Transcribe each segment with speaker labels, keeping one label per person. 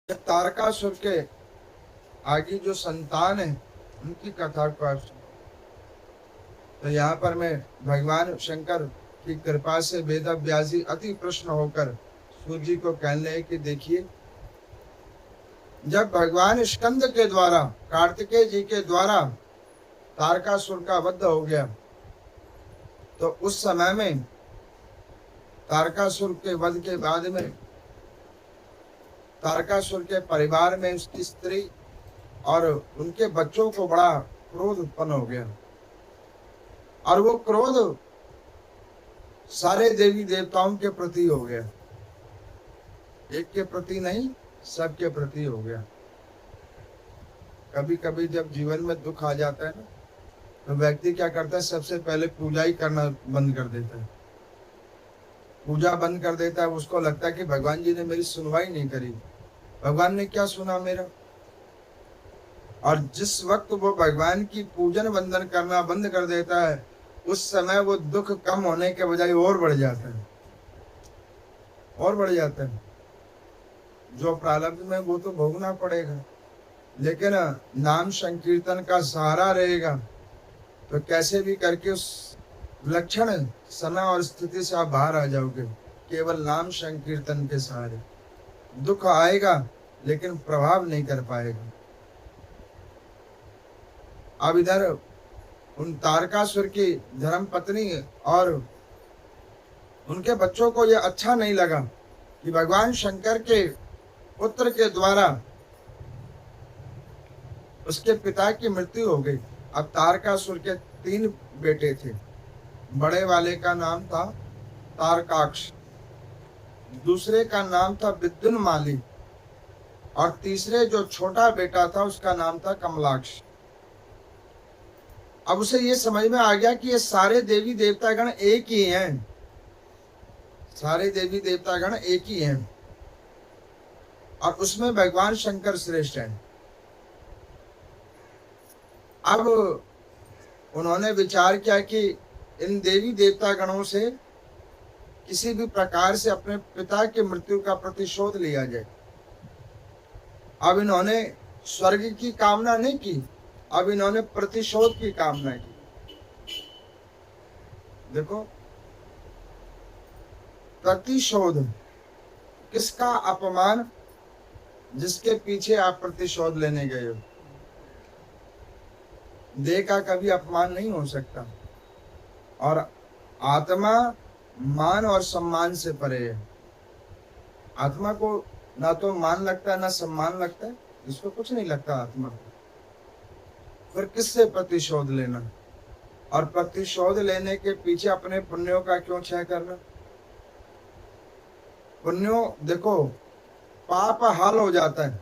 Speaker 1: तारकासुर के आगे जो संतान है उनकी कथा को आप सुनो। तो यहाँ पर मैं भगवान शंकर की कृपा से वेद व्यास जी अति प्रसन्न होकर सूर्य जी को कहने लगे कि देखिए, जब भगवान स्कंद के द्वारा कार्तिकेय जी के द्वारा तारकासुर का वध हो गया, तो उस समय में तारकासुर के वध के बाद में तारकासुर के परिवार में उसकी स्त्री और उनके बच्चों को बड़ा क्रोध उत्पन्न हो गया। और वो क्रोध सारे देवी देवताओं के प्रति हो गया, एक के प्रति नहीं, सबके प्रति हो गया। कभी कभी जब जीवन में दुख आ जाता है ना, तो व्यक्ति क्या करता है, सबसे पहले पूजा ही करना बंद कर देता है। पूजा बंद कर देता है, उसको लगता है कि भगवान जी ने मेरी सुनवाई नहीं करी, भगवान ने क्या सुना मेरा। और जिस वक्त वो भगवान की पूजन वंदन करना बंद कर देता है, उस समय वो दुख कम होने के बजाय और बढ़ जाता है, और बढ़ जाता है। जो प्रारब्ध में वो तो भोगना पड़ेगा, लेकिन नाम संकीर्तन का सहारा रहेगा तो कैसे भी करके उस लक्षण समय और स्थिति से आप बाहर आ जाओगे। केवल नाम संकीर्तन के सहारे दुख आएगा लेकिन प्रभाव नहीं कर पाएगा। अब इधर उन तारकासुर की धर्म पत्नी और उनके बच्चों को यह अच्छा नहीं लगा कि भगवान शंकर के पुत्र के द्वारा उसके पिता की मृत्यु हो गई। अब तारकासुर के 3 बेटे थे। बड़े वाले का नाम था तारकाक्ष, दूसरे का नाम था विद्युन्माली, और तीसरे जो छोटा बेटा था उसका नाम था कमलाक्ष। अब उसे ये समझ में आ गया कि ये सारे देवी देवतागण एक ही हैं, सारे देवी देवतागण एक ही हैं, और उसमें भगवान शंकर श्रेष्ठ हैं। अब उन्होंने विचार किया कि इन देवी देवता गणों से किसी भी प्रकार से अपने पिता की मृत्यु का प्रतिशोध लिया जाए। अब इन्होंने स्वर्ग की कामना नहीं की, अब इन्होंने प्रतिशोध की कामना की। देखो, प्रतिशोध, किसका अपमान, जिसके पीछे आप प्रतिशोध लेने गए हो। देह का कभी अपमान नहीं हो सकता, और आत्मा मान और सम्मान से परे है। आत्मा को ना तो मान लगता है ना सम्मान लगता है, इसको कुछ नहीं लगता आत्मा को। फिर किससे प्रतिशोध लेना, और प्रतिशोध लेने के पीछे अपने पुण्यों का क्यों क्षय करना। पुण्यों, देखो, पाप हाल हो जाता है,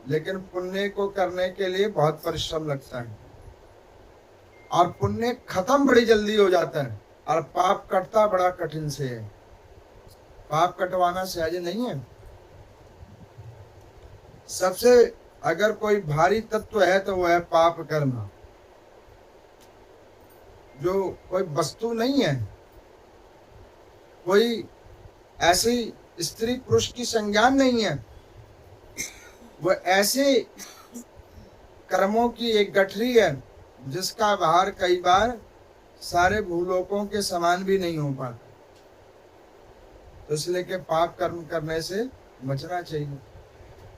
Speaker 1: लेकिन पुण्य को करने के लिए बहुत परिश्रम लगता है, और पुण्य खत्म बड़ी जल्दी हो जाता है, और पाप कटता बड़ा कठिन से है। पाप कटवाना सहज नहीं है। सबसे अगर कोई भारी तत्व है तो वो है पाप कर्म, जो कोई वस्तु नहीं है, कोई ऐसी स्त्री पुरुष की संज्ञान नहीं है, वो ऐसे कर्मों की एक गठरी है जिसका भार कई बार सारे भूलोकों के समान भी नहीं हो पाता। तो इसलिए कि पाप कर्म करने से बचना चाहिए।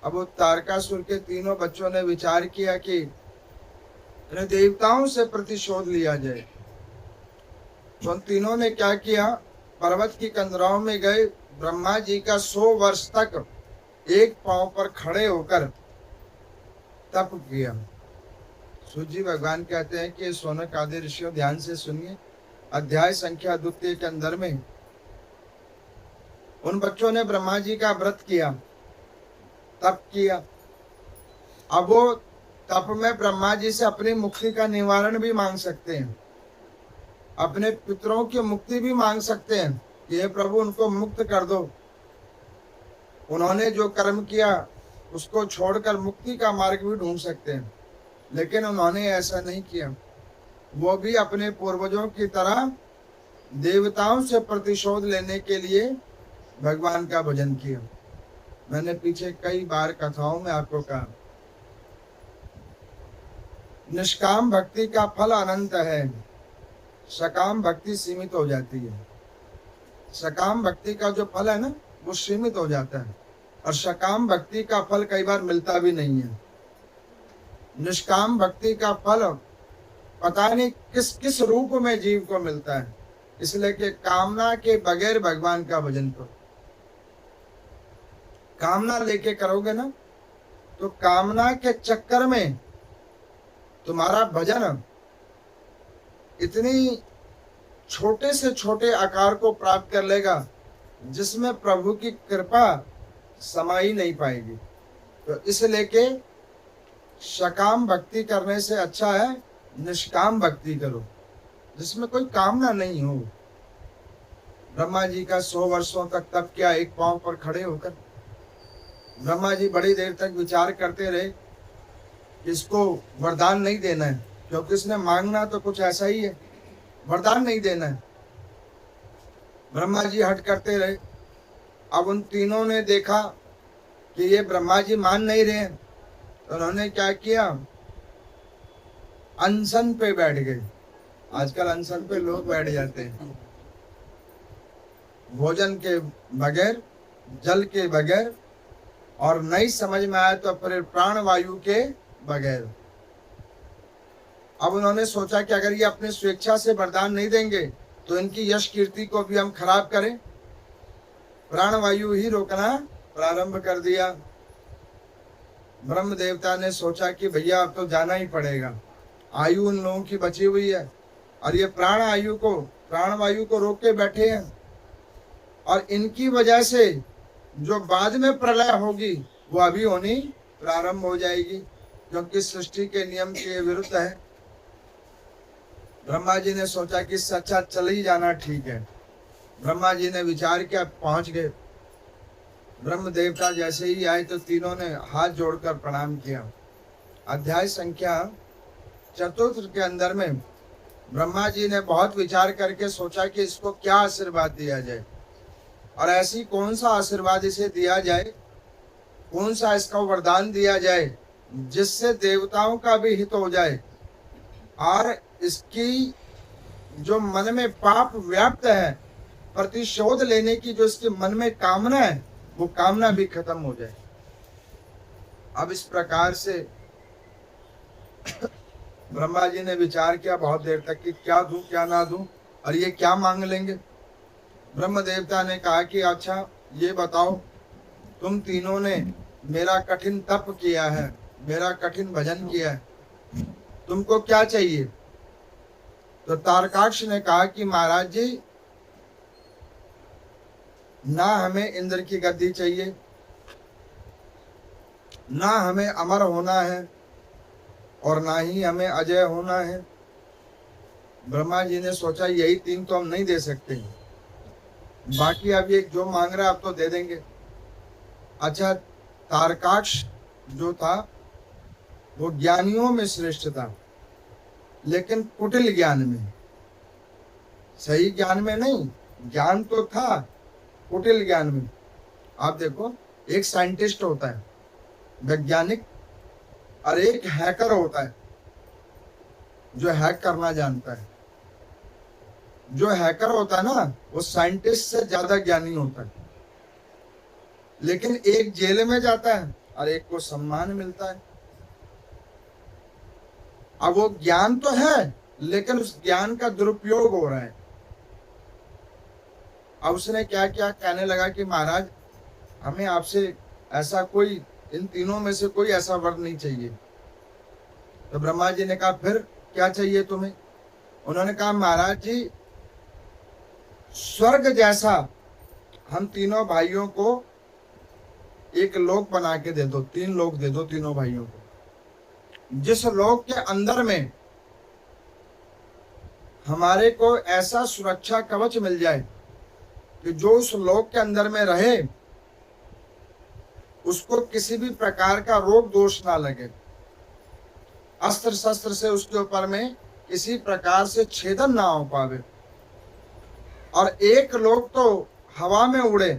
Speaker 1: अब वो तारकासुर के तीनों बच्चों ने विचार किया कि इन्हें देवताओं से प्रतिशोध लिया जाए। तो उन तीनों ने क्या किया, पर्वत की कंदराओं में गए, ब्रह्मा जी का 100 वर्ष तक एक पांव पर खड़े होकर तप किया। सूर्य जी भगवान कहते हैं कि सोनक आदि ऋषियों ध्यान से सुनिए, अध्याय संख्या 2 के अंदर में उन बच्चों ने ब्रह्मा जी का व्रत किया, तप किया। अब वो तप में ब्रह्मा जी से अपनी मुक्ति का निवारण भी मांग सकते हैं, अपने पितरों की मुक्ति भी मांग सकते हैं कि हे प्रभु उनको मुक्त कर दो। उन्होंने जो कर्म किया उसको छोड़कर मुक्ति का मार्ग भी ढूंढ सकते हैं, लेकिन उन्होंने ऐसा नहीं किया। वो भी अपने पूर्वजों की तरह देवताओं से प्रतिशोध लेने के लिए भगवान का भजन किया। मैंने पीछे कई बार कथाओं में आपको कहा, निष्काम भक्ति का फल अनंत है, सकाम भक्ति सीमित हो जाती है। सकाम भक्ति का जो फल है ना, वो सीमित हो जाता है, और सकाम भक्ति का फल कई बार मिलता भी नहीं है। निष्काम भक्ति का फल पता नहीं किस किस रूप में जीव को मिलता है, इसलिए कि कामना के बगैर भगवान का भजन करो। कामना लेके करोगे ना, तो कामना के चक्कर में तुम्हारा भजन इतनी छोटे से छोटे आकार को प्राप्त कर लेगा जिसमें प्रभु की कृपा समा ही नहीं पाएगी। तो इसलिए के सकाम भक्ति करने से अच्छा है निष्काम भक्ति करो, जिसमें कोई कामना नहीं हो। ब्रह्मा जी का 100 वर्षों तक तप किया एक पांव पर खड़े होकर। ब्रह्मा जी बड़ी देर तक विचार करते रहे, इसको वरदान नहीं देना है, क्योंकि इसने मांगना तो कुछ ऐसा ही है, वरदान नहीं देना है। ब्रह्मा जी हट करते रहे। अब उन तीनों ने देखा कि ये ब्रह्मा जी मान नहीं रहे, तो उन्होंने क्या किया, अनशन पे बैठ गए। आजकल अनशन पे लोग बैठ जाते हैं, भोजन के बगैर, जल के बगैर, और नहीं समझ में आया तो फिर प्राण वायु के बगैर। अब उन्होंने सोचा कि अगर ये अपने स्वेच्छा से वरदान नहीं देंगे तो इनकी यश कीर्ति को भी हम खराब करें। प्राण वायु ही रोकना प्रारंभ कर दिया। ब्रह्म देवता ने सोचा कि भैया अब तो जाना ही पड़ेगा, आयु उन लोगों की बची हुई है, और ये प्राण वायु को रोक के बैठे हैं, और इनकी वजह से जो बाद में प्रलय होगी वो अभी होनी प्रारंभ हो जाएगी, क्योंकि सृष्टि के नियम के विरुद्ध है। ब्रह्मा जी ने सोचा कि सच्चा चल ही जाना ठीक है। ब्रह्मा जी ने विचार किया, पहुंच गए। ब्रह्म देवता जैसे ही आए तो तीनों ने हाथ जोड़कर प्रणाम किया। अध्याय संख्या 4 के अंदर में ब्रह्मा जी ने बहुत विचार करके सोचा कि इसको क्या आशीर्वाद दिया जाए, और ऐसी कौन सा आशीर्वाद इसे दिया जाए, कौन सा इसका वरदान दिया जाए जिससे देवताओं का भी हित हो जाए, और इसकी जो मन में पाप व्याप्त है, प्रतिशोध लेने की जो इसके मन में कामना है, वो कामना भी खत्म हो जाए। अब इस प्रकार से ब्रह्मा जी ने विचार किया बहुत देर तक कि क्या दूं क्या ना दूं, और ये क्या मांग लेंगे। ब्रह्म देवता ने कहा कि अच्छा ये बताओ, तुम तीनों ने मेरा कठिन तप किया है, मेरा कठिन भजन किया है, तुमको क्या चाहिए। तो तारकाक्ष ने कहा कि महाराज जी, ना हमें इंद्र की गद्दी चाहिए, ना हमें अमर होना है, और ना ही हमें अजय होना है। ब्रह्मा जी ने सोचा यही 3 तो हम नहीं दे सकते, बाकी अब ये जो मांग रहा है अब तो दे देंगे। अच्छा, तारकाक्ष जो था वो ज्ञानियों में श्रेष्ठ था, लेकिन कुटिल ज्ञान में, सही ज्ञान में नहीं। ज्ञान तो था, कुटिल ज्ञान में। आप देखो, एक साइंटिस्ट होता है, वैज्ञानिक, और एक हैकर होता है जो हैक करना जानता है। जो हैकर होता है ना, वो साइंटिस्ट से ज्यादा ज्ञानी होता है, लेकिन एक जेल में जाता है और एक को सम्मान मिलता है। अब वो ज्ञान तो है, लेकिन उस ज्ञान का दुरुपयोग हो रहा है। अब उसने क्या किया, कहने लगा कि महाराज, हमें आपसे ऐसा कोई, इन तीनों में से कोई ऐसा वर नहीं चाहिए। तो ब्रह्मा जी ने कहा फिर क्या चाहिए तुम्हें। उन्होंने कहा महाराज जी, स्वर्ग जैसा हम तीनों भाइयों को एक लोक बना के दे दो, 3 लोक दे दो तीनों भाइयों को, जिस लोक के अंदर में हमारे को ऐसा सुरक्षा कवच मिल जाए कि जो उस लोक के अंदर में रहे उसको किसी भी प्रकार का रोग दोष ना लगे, अस्त्र शस्त्र से उसके ऊपर में किसी प्रकार से छेदन ना हो पावे, और एक लोग तो हवा में उड़े,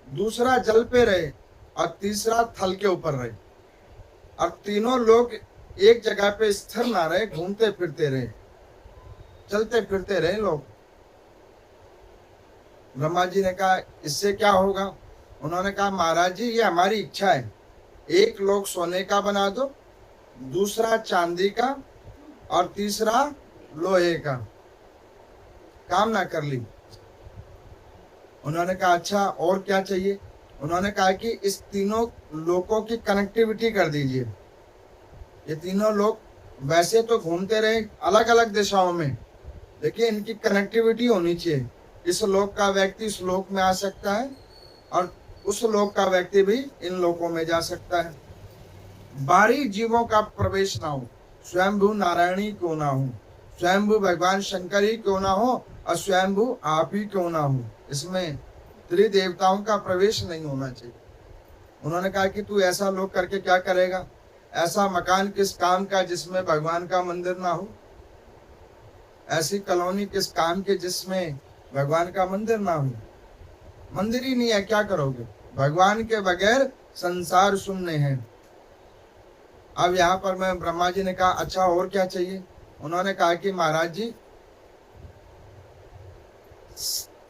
Speaker 1: दूसरा जल पे रहे, और तीसरा थल के ऊपर रहे, और तीनों लोग एक जगह पे स्थिर ना रहे, घूमते फिरते रहे, चलते फिरते रहे लोग। ब्रह्मा जी ने कहा इससे क्या होगा? उन्होंने कहा महाराज जी ये हमारी इच्छा है, एक लोग सोने का बना दो, दूसरा चांदी का, और तीसरा लोहे का। कामना कर ली। उन्होंने कहा अच्छा और क्या चाहिए? उन्होंने कहा कि इस तीनों लोगों की कनेक्टिविटी कर दीजिए। ये तीनों लोग वैसे तो घूमते रहे अलग अलग दिशाओं में, देखिए इनकी कनेक्टिविटी होनी चाहिए। इस लोक का व्यक्ति इस लोक में आ सकता है और उस लोक का व्यक्ति भी इन लोकों में जा सकता है। बाहरी जीवों का प्रवेश ना हो, स्वयंभू नारायणी क्यों ना हो, स्वयंभू भगवान शंकर ही क्यों ना हो, और स्वयंभू आप ही क्यों ना हो, इसमें त्रिदेवताओं का प्रवेश नहीं होना चाहिए। उन्होंने कहा कि तू ऐसा लोक करके क्या करेगा? ऐसा मकान किस काम का जिसमें भगवान का मंदिर ना हो? ऐसी कॉलोनी किस काम के जिसमें भगवान का मंदिर ना हो? मंदिर ही नहीं है, क्या करोगे? भगवान के बगैर संसार शून्य है। अब यहाँ पर मैं ब्रह्मा जी ने कहा अच्छा और क्या चाहिए? उन्होंने कहा कि महाराज जी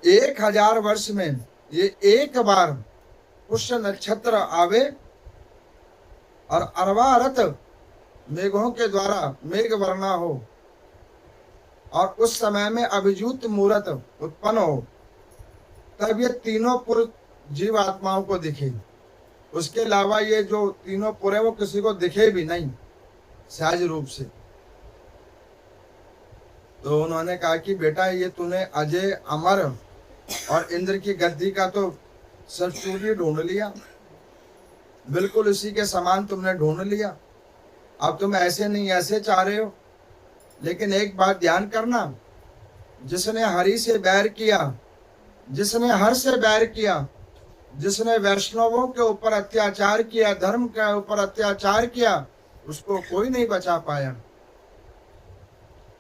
Speaker 1: 1000 वर्ष में ये एक बार पुष्य नक्षत्र आवे और अरवारत मेघों के द्वारा मेघ वर्णा हो, और उस समय में अभिजूत मूर्त उत्पन्न हो, तब ये तीनों पुर जीव आत्माओं को दिखे। उसके अलावा ये जो तीनों पुर है वो किसी को दिखे भी नहीं सहज रूप से। तो उन्होंने कहा कि बेटा ये तूने अजय अमर और इंद्र की गद्दी का तो सब चूड़ी ढूंढ लिया, बिल्कुल उसी के समान तुमने ढूंढ लिया। अब तुम ऐसे नहीं ऐसे चाह रहे हो, लेकिन एक बात ध्यान करना, जिसने हरि से बैर किया, जिसने हर से बैर किया, जिसने वैष्णवों के ऊपर अत्याचार किया, धर्म के ऊपर अत्याचार किया, उसको कोई नहीं बचा पाया।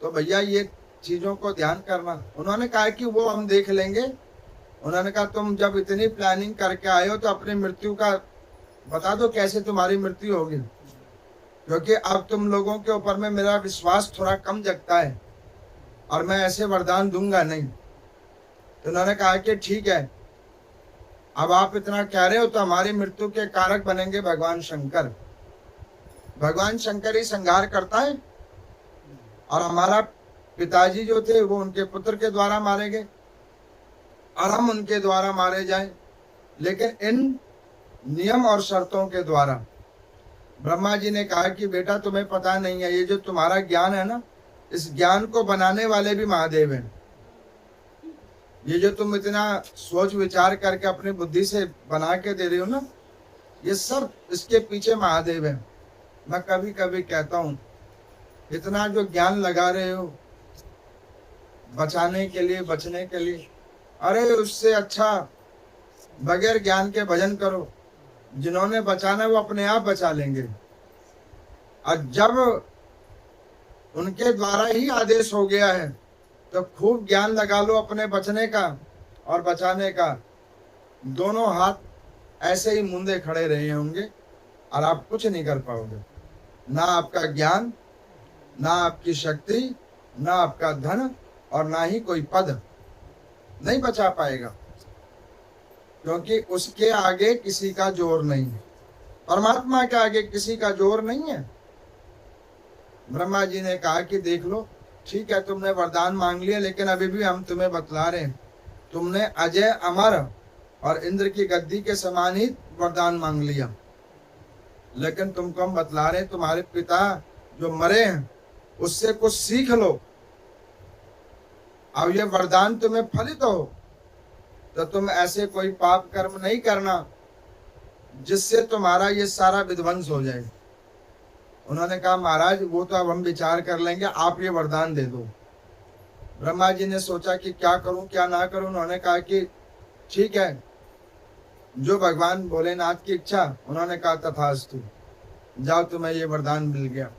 Speaker 1: तो भैया ये चीजों को ध्यान करना। उन्होंने कहा कि वो हम देख लेंगे। उन्होंने कहा तुम जब इतनी प्लानिंग करके आए हो तो अपनी मृत्यु का बता दो, कैसे तुम्हारी मृत्यु होगी, क्योंकि अब तुम लोगों के ऊपर में मेरा विश्वास थोड़ा कम जगता है और मैं ऐसे वरदान दूंगा नहीं। तो उन्होंने कहा कि ठीक है, अब आप इतना कह रहे हो तो हमारी मृत्यु के कारक बनेंगे भगवान शंकर। भगवान शंकर ही संहार करता है, और हमारा पिताजी जो थे वो उनके पुत्र के द्वारा मारे गए और हम उनके द्वारा मारे जाएं, लेकिन इन नियम और शर्तों के द्वारा। ब्रह्मा जी ने कहा कि बेटा तुम्हें पता नहीं है, ये जो तुम्हारा ज्ञान है ना, इस ज्ञान को बनाने वाले भी महादेव हैं। ये जो तुम इतना सोच विचार करके अपनी बुद्धि से बना के दे रहे हो ना, ये सब इसके पीछे महादेव है। मैं कभी कभी कहता हूँ इतना जो ज्ञान लगा रहे हो बचाने के लिए, बचने के लिए, अरे उससे अच्छा बगैर ज्ञान के भजन करो। जिन्होंने बचाना वो अपने आप बचा लेंगे, और जब उनके द्वारा ही आदेश हो गया है तो खूब ज्ञान लगा लो अपने बचने का और बचाने का। दोनों हाथ ऐसे ही मुंदे खड़े रहे होंगे और आप कुछ नहीं कर पाओगे। ना आपका ज्ञान, ना आपकी शक्ति, ना आपका धन, और ना ही कोई पद नहीं बचा पाएगा, क्योंकि उसके आगे किसी का जोर नहीं है। परमात्मा के आगे किसी का जोर नहीं है। ब्रह्मा जी ने कहा कि देख लो, ठीक है तुमने वरदान मांग लिया, लेकिन अभी भी हम तुम्हें बतला रहे हैं, तुमने अजय अमर और इंद्र की गद्दी के समान ही वरदान मांग लिया, लेकिन तुमको हम बतला रहे हैं तुम्हारे पिता जो मरे हैं उससे कुछ सीख लो। अब ये वरदान तुम्हें फलित हो तो तुम ऐसे कोई पाप कर्म नहीं करना जिससे तुम्हारा ये सारा विध्वंस हो जाए। उन्होंने कहा महाराज वो तो अब हम विचार कर लेंगे, आप ये वरदान दे दो। ब्रह्मा जी ने सोचा कि क्या करूं क्या ना करूं। उन्होंने कहा कि ठीक है, जो भगवान भोलेनाथ की इच्छा। उन्होंने कहा तथास्तु, जाओ तुम्हें ये वरदान मिल गया।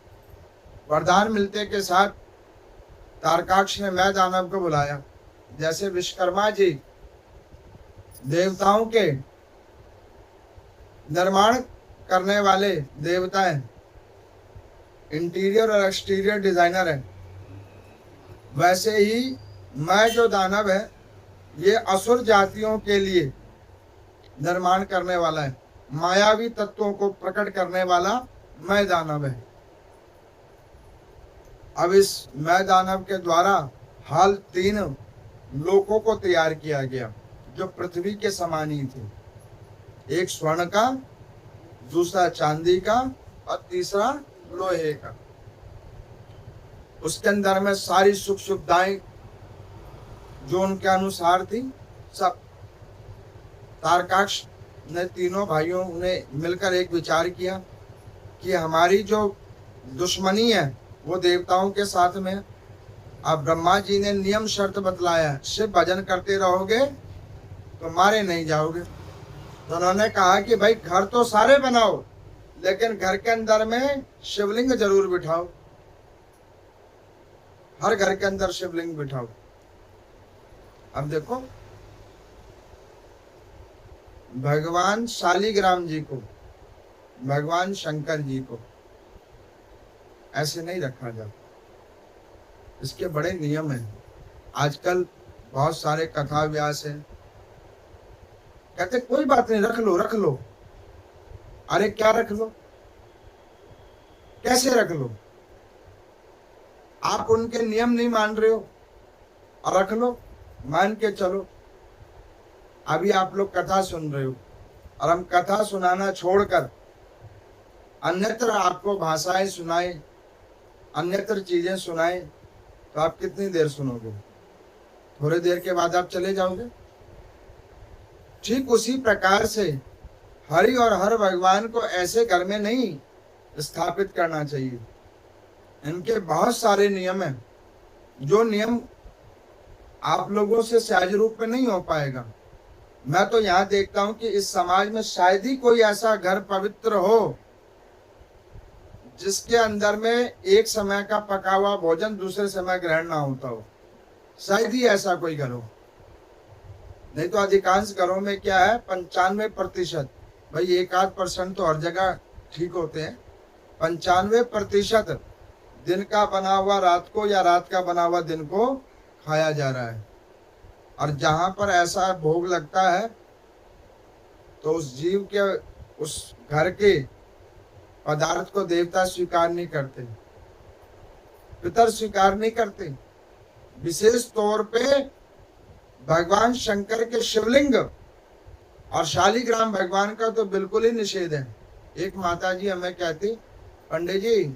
Speaker 1: वरदान मिलते के साथ तारकाक्ष ने मैं दानव को बुलाया। जैसे विश्वकर्मा जी देवताओं के निर्माण करने वाले देवता हैं, इंटीरियर और एक्सटीरियर डिजाइनर है, वैसे ही मैं जो दानव है ये असुर जातियों के लिए निर्माण करने वाला है, मायावी तत्वों को प्रकट करने वाला मैं दानव है। अब इस मैं दानव के द्वारा हाल 3 लोकों को तैयार किया गया जो पृथ्वी के समान ही थे, एक स्वर्ण का, दूसरा चांदी का और तीसरा लोहे का। उसके अंदर में सारी सुख सुविधाएं जो उनके अनुसार थी सब। तारकाक्ष ने तीनों भाइयों ने मिलकर एक विचार किया कि हमारी जो दुश्मनी है वो देवताओं के साथ में। अब ब्रह्मा जी ने नियम शर्त बतलाया, शिव भजन करते रहोगे तो मारे नहीं जाओगे। तो उन्होंने कहा कि भाई घर तो सारे बनाओ लेकिन घर के अंदर में शिवलिंग जरूर बिठाओ, हर घर के अंदर शिवलिंग बिठाओ। अब देखो भगवान शालिग्राम जी को, भगवान शंकर जी को ऐसे नहीं रखा जाता, इसके बड़े नियम हैं। आजकल बहुत सारे कथा व्यास हैं, कहते कोई बात नहीं, रख लो रख लो। अरे क्या रख लो, कैसे रख लो? आप उनके नियम नहीं मान रहे हो और रख लो, मान के चलो। अभी आप लोग कथा सुन रहे हो और हम कथा सुनाना छोड़कर अन्यत्र आपको भाषाएं सुनाए, अन्यत्र चीजें सुनाए तो आप कितनी देर सुनोगे? थोड़ी देर के बाद आप चले जाओगे। ठीक उसी प्रकार से हरि और हर भगवान को ऐसे घर में नहीं स्थापित करना चाहिए। इनके बहुत सारे नियम हैं, जो नियम आप लोगों से सहज रूप में नहीं हो पाएगा। मैं तो यहाँ देखता हूँ कि इस समाज में शायद ही कोई ऐसा घर पवित्र हो जिसके अंदर में एक समय का पका हुआ भोजन दूसरे समय ग्रहण ना होता हो। शायद ही ऐसा कोई घर हो, नहीं तो अधिकांश घरों में क्या है, 95%, भाई 1-8% तो हर जगह ठीक होते हैं, 95% दिन का बना हुआ रात को या रात का बना हुआ दिन को खाया जा रहा है। और जहां पर ऐसा भोग लगता है तो उस जीव के, उस घर के पदार्थ को देवता स्वीकार नहीं करते, पितर स्वीकार नहीं करते। विशेष तौर पे भगवान शंकर के शिवलिंग और शालिग्राम भगवान का तो बिल्कुल ही निषेध है। एक माता जी हमें कहती, पंडित जी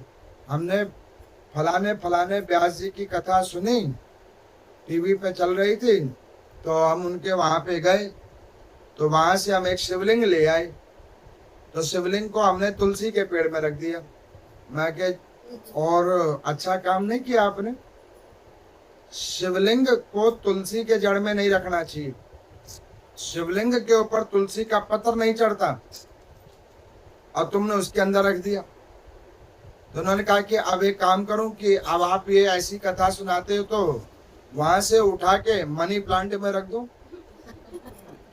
Speaker 1: हमने फलाने फलाने व्यास जी की कथा सुनी, टीवी पे चल रही थी, तो हम उनके वहां पे गए, तो वहां से हम एक शिवलिंग ले आए, तो शिवलिंग को हमने तुलसी के पेड़ में रख दिया। मैं कह और अच्छा काम नहीं किया आपने, शिवलिंग को तुलसी के जड़ में नहीं रखना चाहिए, शिवलिंग के ऊपर तुलसी का पत्र नहीं चढ़ता, और तुमने उसके अंदर रख दिया। तो उन्होंने कहा कि अब एक काम करूं कि अब आप ये ऐसी कथा सुनाते हो तो वहां से उठा के मनी प्लांट में रख दो।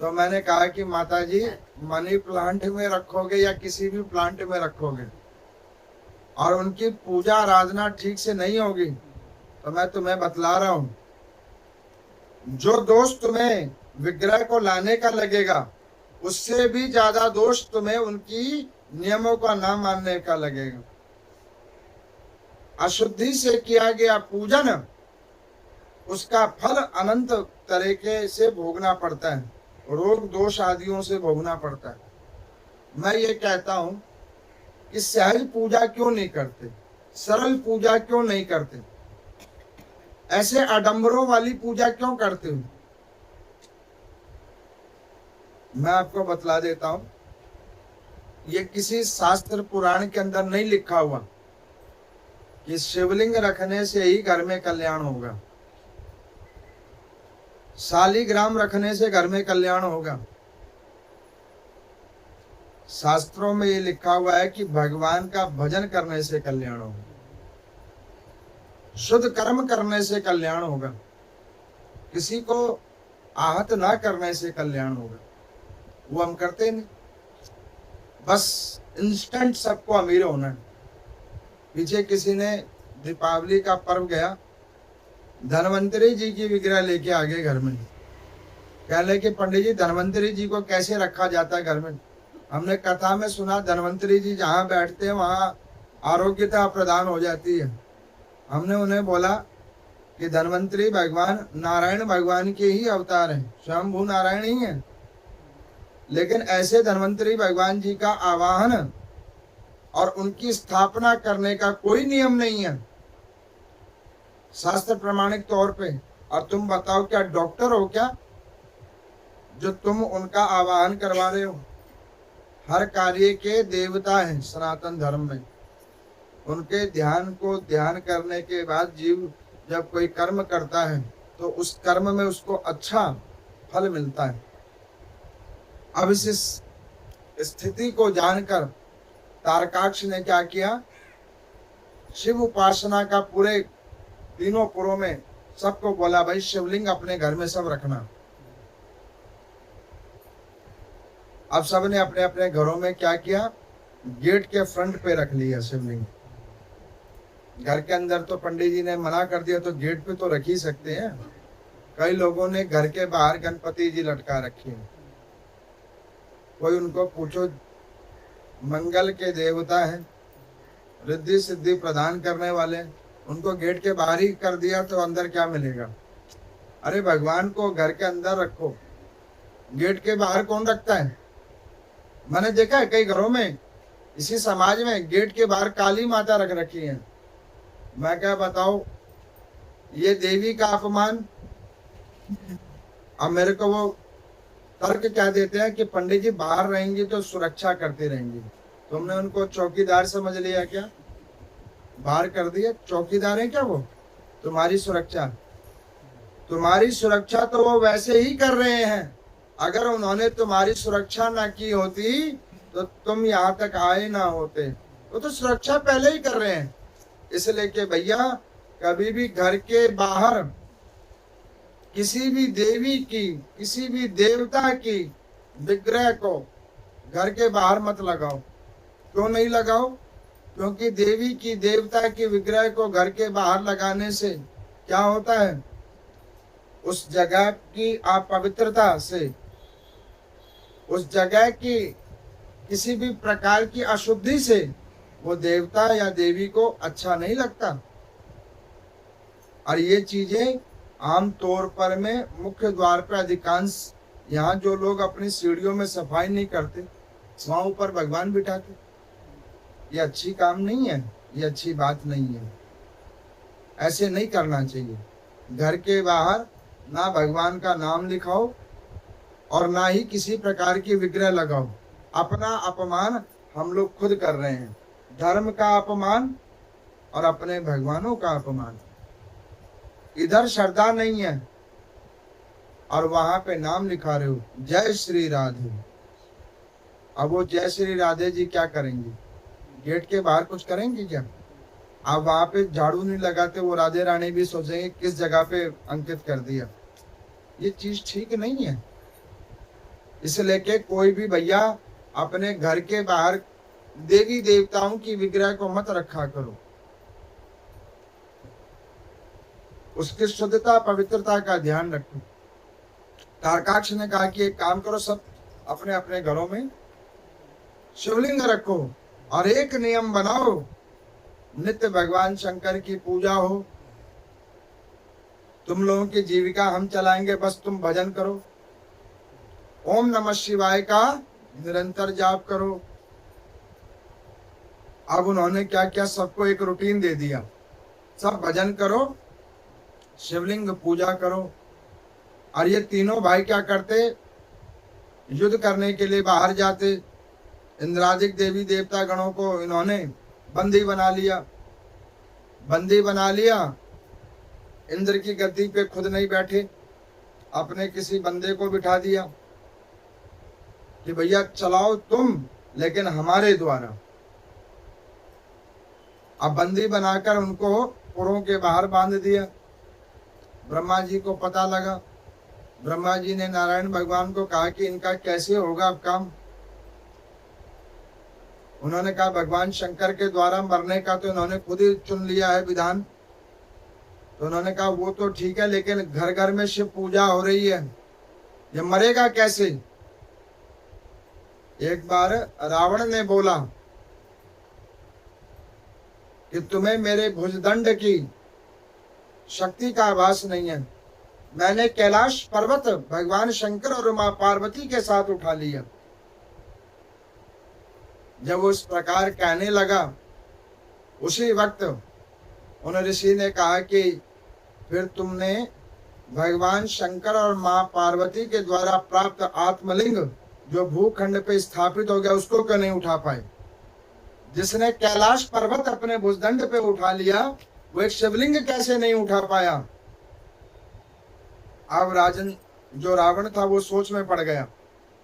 Speaker 1: तो मैंने कहा कि माता जी मनी प्लांट में रखोगे या किसी भी प्लांट में रखोगे और उनकी पूजा आराधना ठीक से नहीं होगी तो मैं तुम्हें बतला रहा हूं, जो दोष तुम्हें विग्रह को लाने का लगेगा उससे भी ज्यादा दोष तुम्हें उनकी नियमों का ना मानने का लगेगा। अशुद्धि से किया गया पूजन, उसका फल अनंत तरीके से भोगना पड़ता है, रोग दोष आदियों से भोगना पड़ता है। मैं ये कहता हूं कि सहज पूजा क्यों नहीं करते, सरल पूजा क्यों नहीं करते, ऐसे आडंबरों वाली पूजा क्यों करते हो? मैं आपको बतला देता हूं, ये किसी शास्त्र पुराण के अंदर नहीं लिखा हुआ कि शिवलिंग रखने से ही घर में कल्याण होगा, शालिग्राम रखने से घर में कल्याण होगा। शास्त्रों में ये लिखा हुआ है कि भगवान का भजन करने से कल्याण होगा, शुद्ध कर्म करने से कल्याण होगा, किसी को आहत ना करने से कल्याण होगा। वो हम करते नहीं। बस इंस्टेंट सबको अमीर होना है। पीछे किसी ने दीपावली का पर्व गया, धन्वंतरी जी की विग्रह लेके आ गए घर में। कह रहे कि पंडित जी धन्वंतरी जी को कैसे रखा जाता है घर में? हमने कथा में सुना धन्वंतरी जी जहाँ बैठते हैं वहाँ आरोग्यता प्रदान हो जाती है। हमने उन्हें बोला कि धन्वंतरी भगवान नारायण भगवान के ही अवतार हैं, स्वयंभू नारायण ही हैं, लेकिन ऐसे धन्वंतरी भगवान जी का आवाहन और उनकी स्थापना करने का कोई नियम नहीं है शास्त्र प्रमाणिक तौर पे। और तुम बताओ क्या डॉक्टर हो क्या जो तुम उनका आवाहन करवा रहे हो? हर कार्य के देवता हैं सनातन धर्म में। उनके ध्यान को ध्यान करने के बाद जीव जब कोई कर्म करता है तो उस कर्म में उसको अच्छा फल मिलता है। अब इस स्थिति को जानकर तारकाक्ष ने क्या किया, शिव उपासना का पूरे तीनों पुरों में सबको बोला भाई शिवलिंग अपने घर में सब रखना। अब सबने अपने अपने घरों में क्या किया, गेट के फ्रंट पे रख लिया शिवलिंग। घर के अंदर तो पंडित जी ने मना कर दिया, तो गेट पे तो रख ही सकते हैं। कई लोगों ने घर के बाहर गणपति जी लटका रखे हैं। कोई उनको पूछो, मंगल के देवता हैं, रिद्धि सिद्धि प्रदान करने वाले, उनको गेट के बाहर ही कर दिया तो अंदर क्या मिलेगा? अरे भगवान को घर के अंदर रखो, गेट के बाहर कौन रखता है? मैंने देखा है कई घरों में, इसी समाज में गेट के बाहर काली माता रख रखी है। मैं क्या बताऊं, ये देवी का अपमान। अब मेरे को वो तर्क क्या देते हैं कि पंडित जी बाहर रहेंगे तो सुरक्षा करते रहेंगे। तुमने उनको चौकीदार समझ लिया क्या? बाहर कर दिया, चौकीदार है क्या वो? तुम्हारी सुरक्षा तो वो वैसे ही कर रहे हैं। अगर उन्होंने तुम्हारी सुरक्षा ना की होती तो तुम यहाँ तक आए ना होते। वो तो सुरक्षा पहले ही कर रहे हैं। इसलिए कि भैया कभी भी घर के बाहर किसी भी देवी की, किसी भी देवता की विग्रह को घर के बाहर मत लगाओ। क्यों नहीं लगाओ? क्योंकि देवी की, देवता की विग्रह को घर के बाहर लगाने से क्या होता है, उस जगह की अपवित्रता से, उस जगह की किसी भी प्रकार की अशुद्धि से वो देवता या देवी को अच्छा नहीं लगता। और ये चीजें आम तौर पर में मुख्य द्वार पर अधिकांश, यहाँ जो लोग अपनी सीढ़ियों में सफाई नहीं करते वहां ऊपर भगवान बिठाते, ये अच्छी काम नहीं है, ये अच्छी बात नहीं है। ऐसे नहीं करना चाहिए। घर के बाहर ना भगवान का नाम लिखाओ और ना ही किसी प्रकार की विग्रह लगाओ। अपना अपमान हम लोग खुद कर रहे हैं, धर्म का अपमान और अपने भगवानों का अपमान। इधर श्रद्धा नहीं है और वहां पे नाम लिखा रहे हो जय श्री राधे। अब वो जय श्री राधे जी क्या करेंगे? गेट के बाहर कुछ करेंगे क्या? आप वहां पे झाड़ू नहीं लगाते, वो राधे रानी भी सोचेंगे किस जगह पे अंकित कर दिया। ये चीज ठीक नहीं है। इसलिए कि कोई भी भैया अपने घर के बाहर देवी देवताओं की विग्रह को मत रखा करो। उसकी शुद्धता पवित्रता का ध्यान रखो। तारकाक्ष ने कहा कि एक काम करो, सब अपने अपने घरों में शिवलिंग रखो और एक नियम बनाओ, नित्य भगवान शंकर की पूजा हो। तुम लोगों की जीविका हम चलाएंगे, बस तुम भजन करो, ओम नमः शिवाय का निरंतर जाप करो। अब उन्होंने क्या किया, सबको एक रूटीन दे दिया, सब भजन करो, शिवलिंग पूजा करो। और ये तीनों भाई क्या करते, युद्ध करने के लिए बाहर जाते। इंद्रादिक देवी देवता गणों को इन्होंने बंदी बना लिया। इंद्र की गद्दी पे खुद नहीं बैठे, अपने किसी बंदे को बिठा दिया कि भैया चलाओ तुम, लेकिन हमारे द्वारा। अब बंदी बनाकर उनको पुरों के बाहर बांध दिया। ब्रह्मा जी को पता लगा। ब्रह्मा जी ने नारायण भगवान को कहा कि इनका कैसे होगा अब काम। उन्होंने कहा भगवान शंकर के द्वारा मरने का तो इन्होंने खुद ही चुन लिया है विधान। तो उन्होंने कहा वो तो ठीक है, लेकिन घर घर में शिव पूजा हो रही है, ये मरेगा कैसे? एक बार रावण ने बोला कि तुम्हें मेरे भुजदंड की शक्ति का आभास नहीं है। मैंने कैलाश पर्वत भगवान शंकर और मां पार्वती के साथ उठा लिया। जब वो इस प्रकार कहने लगा, उसी वक्त उन ऋषि ने कहा कि फिर तुमने भगवान शंकर और मां पार्वती के द्वारा प्राप्त आत्मलिंग जो भूखंड पे स्थापित हो गया उसको क्यों नहीं उठा पाए? जिसने कैलाश पर्वत अपने भुजदंड पे उठा लिया वो एक शिवलिंग कैसे नहीं उठा पाया? अब राजन जो रावण था वो सोच में पड़ गया।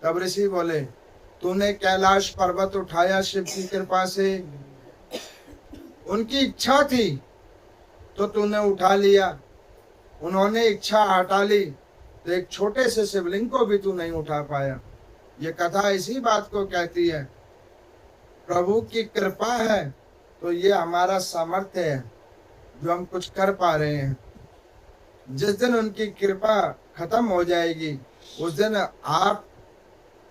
Speaker 1: तब ऋषि बोले, तूने कैलाश पर्वत उठाया शिव की कृपा से, उनकी इच्छा थी तो तूने उठा लिया, उन्होंने इच्छा हटा ली तो एक छोटे से शिवलिंग को भी तू नहीं उठा पाया। ये कथा इसी बात को कहती है, प्रभु की कृपा है तो ये हमारा सामर्थ्य है जो हम कुछ कर पा रहे हैं। जिस दिन उनकी कृपा खत्म हो जाएगी उस दिन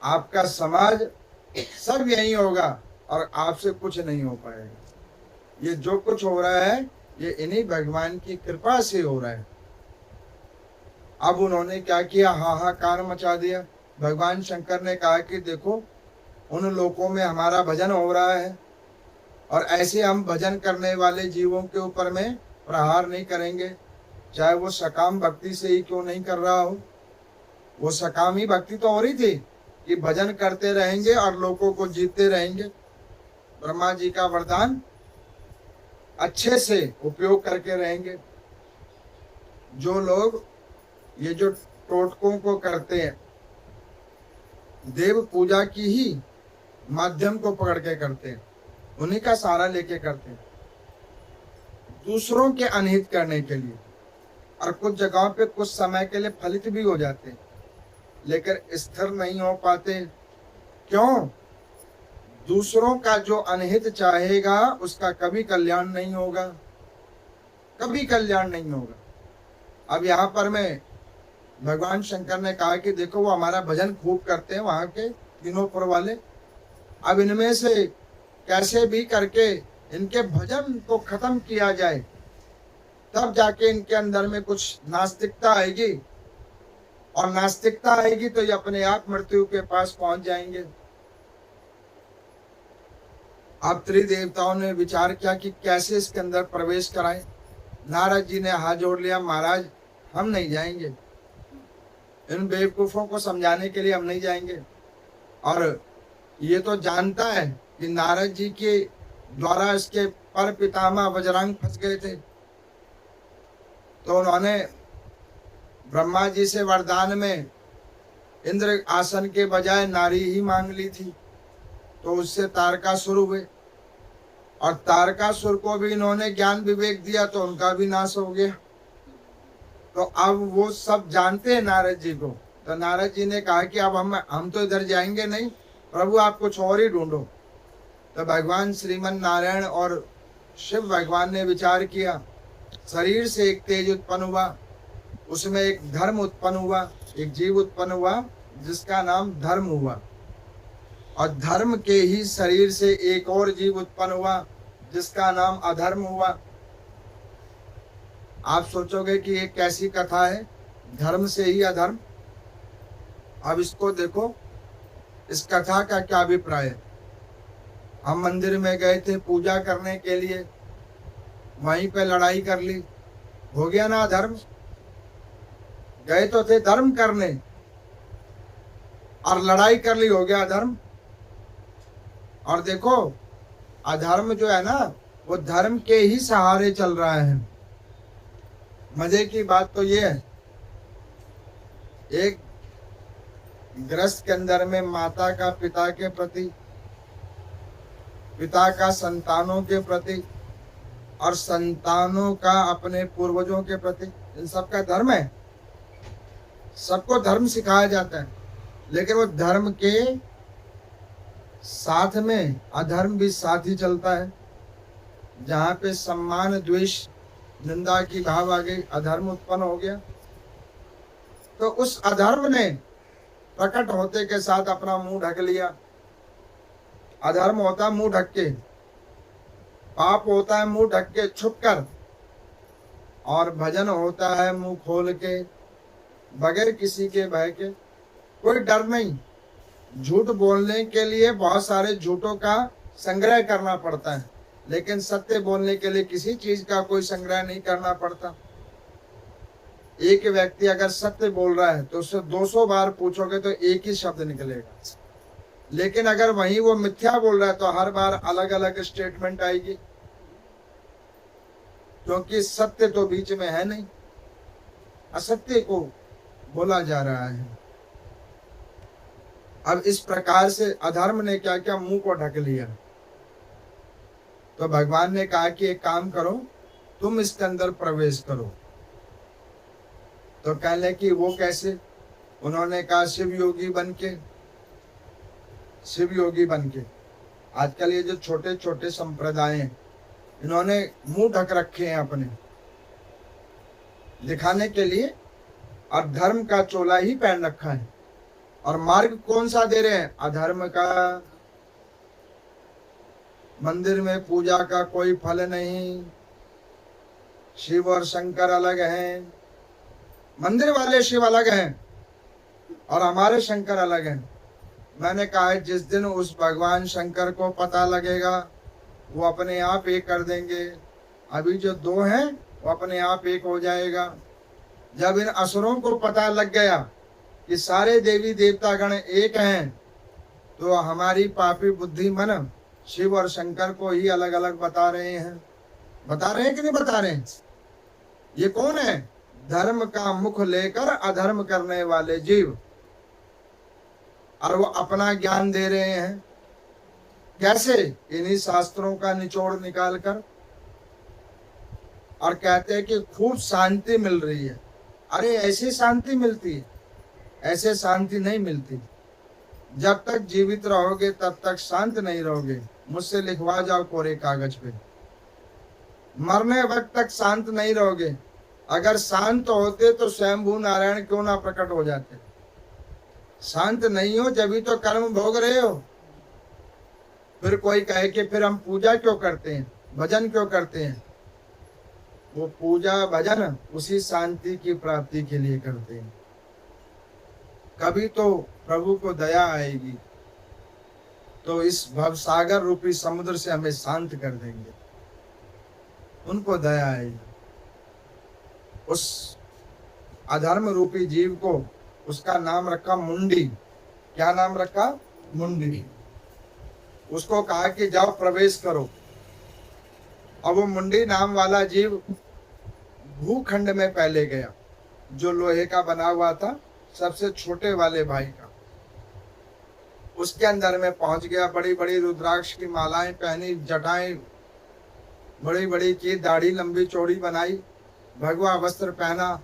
Speaker 1: आपका समाज सब यही होगा और आपसे कुछ नहीं हो पाएगा। ये जो कुछ हो रहा है ये इन्हीं भगवान की कृपा से हो रहा है। अब उन्होंने क्या किया, हाहाकार मचा दिया। भगवान शंकर ने कहा कि देखो उन लोगों में हमारा भजन हो रहा है और ऐसे हम भजन करने वाले जीवों के ऊपर में प्रहार नहीं करेंगे, चाहे वो सकाम भक्ति से ही क्यों नहीं कर रहा हो। वो सकामी भक्ति तो हो रही थी कि भजन करते रहेंगे और लोगों को जीतते रहेंगे। ब्रह्मा जी का वरदान अच्छे से उपयोग करके रहेंगे। जो लोग ये जो टोटकों को करते हैं, देव पूजा की ही माध्यम को पकड़ के करते हैं, उन्हीं का सहारा लेके करते हैं दूसरों के अनहित करने के लिए, और कुछ जगहों पे कुछ समय के लिए फलित भी हो जाते हैं लेकिन स्थिर नहीं हो पाते। क्यों? दूसरों का जो अनहित चाहेगा उसका कभी कल्याण नहीं होगा, कभी कल्याण नहीं होगा। अब यहाँ पर मैं भगवान शंकर ने कहा कि देखो वो हमारा भजन खूब करते हैं वहां के तीनों पुर वाले, अब इनमें से कैसे भी करके इनके भजन को खत्म किया जाए, तब जाके इनके अंदर में कुछ नास्तिकता आएगी, और नास्तिकता आएगी तो ये अपने आप मृत्यु के पास पहुंच जाएंगे। अब त्रिदेवताओं ने विचार किया कि कैसे इसके अंदर प्रवेश कराएं। नारद जी ने हाथ जोड़ लिया, महाराज हम नहीं जाएंगे, इन बेवकूफों को समझाने के लिए हम नहीं जाएंगे। और ये तो जानता है कि नारद जी के द्वारा इसके पर पितामह बजरंग फंस गए थे, तो उन्होंने ब्रह्मा जी से वरदान में इंद्र आसन के बजाय नारी ही मांग ली थी, तो उससे तारकासुर हुए, और तारकासुर को भी इन्होंने ज्ञान विवेक दिया तो उनका भी नाश हो गया। तो अब वो सब जानते हैं नारद जी को, तो नारद जी ने कहा कि अब हम तो इधर जाएंगे नहीं, प्रभु आप कुछ और ही ढूंढो। तो भगवान श्रीमन नारायण और शिव भगवान ने विचार किया, शरीर से एक तेज उत्पन्न हुआ, उसमें एक धर्म उत्पन्न हुआ, एक जीव उत्पन्न हुआ जिसका नाम धर्म हुआ, और धर्म के ही शरीर से एक और जीव उत्पन्न हुआ जिसका नाम अधर्म हुआ। आप सोचोगे कि ये कैसी कथा है, धर्म से ही अधर्म। अब इसको देखो, इस कथा का क्या अभिप्राय है। हम मंदिर में गए थे पूजा करने के लिए, वहीं पे लड़ाई कर ली, हो गया ना अधर्म। गए तो थे धर्म करने और लड़ाई कर ली, हो गया अधर्म। और देखो अधर्म जो है ना वो धर्म के ही सहारे चल रहा है। मजे की बात तो ये है, एक गृहस्थ के अंदर में माता का पिता के प्रति, पिता का संतानों के प्रति, और संतानों का अपने पूर्वजों के प्रति, इन सबका धर्म है। सबको धर्म सिखाया जाता है, लेकिन वो धर्म के साथ में अधर्म भी साथ ही चलता है। जहाँ पे सम्मान द्वेष निंदा की भाव आ गई, अधर्म उत्पन्न हो गया, तो उस अधर्म ने प्रकट होते के साथ अपना मुंह ढक लिया। अधर्म होता है मुंह ढक के, पाप होता है मुंह ढक के छुप कर, और भजन होता है मुंह खोल के, बगैर किसी के भय के। कोई डर नहीं। झूठ बोलने के लिए बहुत सारे झूठों का संग्रह करना पड़ता है, लेकिन सत्य बोलने के लिए किसी चीज का कोई संग्रह नहीं करना पड़ता। एक व्यक्ति अगर सत्य बोल रहा है तो उससे 200 बार पूछोगे तो एक ही शब्द निकलेगा, लेकिन अगर वहीं वो मिथ्या बोल रहा है तो हर बार अलग अलग स्टेटमेंट आएगी, क्योंकि सत्य तो बीच में है नहीं, असत्य को बोला जा रहा है। अब इस प्रकार से अधर्म ने क्या क्या मुंह को ढक लिया। तो भगवान ने कहा कि एक काम करो, तुम इसके अंदर प्रवेश करो। तो कहने कि वो कैसे? उन्होंने कहा शिव योगी बन के। शिव योगी बन के आजकल ये जो छोटे छोटे संप्रदाय हैं, इन्होंने मुंह ढक रखे हैं अपने दिखाने के लिए, और धर्म का चोला ही पहन रखा है। और मार्ग कौन सा दे रहे हैं? अधर्म का। मंदिर में पूजा का कोई फल नहीं, शिव और शंकर अलग हैं। मंदिर वाले शिव अलग हैं और हमारे शंकर अलग हैं। मैंने कहा है जिस दिन उस भगवान शंकर को पता लगेगा, वो अपने आप एक कर देंगे। अभी जो दो हैं वो अपने आप एक हो जाएगा। जब इन असुरों को पता लग गया कि सारे देवी देवता गण एक हैं, तो हमारी पापी बुद्धि मन शिव और शंकर को ही अलग अलग बता रहे हैं। बता रहे हैं कि नहीं बता रहे हैं? ये कौन है? धर्म का मुख लेकर अधर्म करने वाले जीव, और वो अपना ज्ञान दे रहे हैं। कैसे? इन्हीं शास्त्रों का निचोड़ निकाल कर, और कहते हैं कि खूब शांति मिल रही है। अरे ऐसी शांति मिलती है? ऐसे शांति नहीं मिलती। जब तक जीवित रहोगे तब तक शांत नहीं रहोगे। मुझसे लिखवा जाओ कोरे कागज पे। मरने वक्त तक शांत नहीं रहोगे। अगर शांत होते तो स्वयंभू नारायण क्यों ना प्रकट हो जाते? शांत नहीं हो जब भी तो कर्म भोग रहे हो। फिर कोई कहे कि फिर हम पूजा क्यों करते हैं, भजन क्यों करते हैं? वो पूजा भजन उसी शांति की प्राप्ति के लिए करते हैं। कभी तो प्रभु को दया आएगी तो इस भवसागर रूपी समुद्र से हमें शांत कर देंगे। उनको दया आएगी। उस अधर्म रूपी जीव को उसका नाम रखा मुंडी। क्या नाम रखा? मुंडी। उसको कहा कि जाओ प्रवेश करो। अब वो मुंडी नाम वाला जीव भूखंड में पहले गया, जो लोहे का बना हुआ था, सबसे छोटे वाले भाई का। उसके अंदर में पहुंच गया। बड़ी बड़ी रुद्राक्ष की मालाएं पहनी, जटाएं बड़ी बड़ी की, दाढ़ी लंबी चौड़ी बनाई, भगवा वस्त्र पहना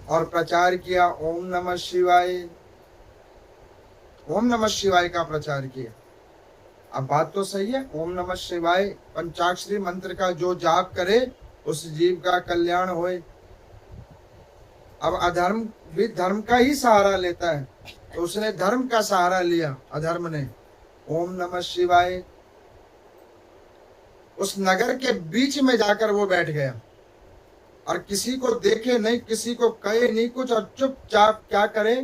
Speaker 1: और प्रचार किया ओम नमः शिवाय। ओम नमः शिवाय का प्रचार किया। अब बात तो सही है, ओम नमः शिवाय पंचाक्षरी मंत्र का जो जाप करे उस जीव का कल्याण होए। अब अधर्म भी धर्म का ही सहारा लेता है, तो उसने धर्म का सहारा लिया। अधर्म ने ओम नमः शिवाय। उस नगर के बीच में जाकर वो बैठ गया और किसी को देखे नहीं, किसी को कहे नहीं कुछ, और चुपचाप क्या करे?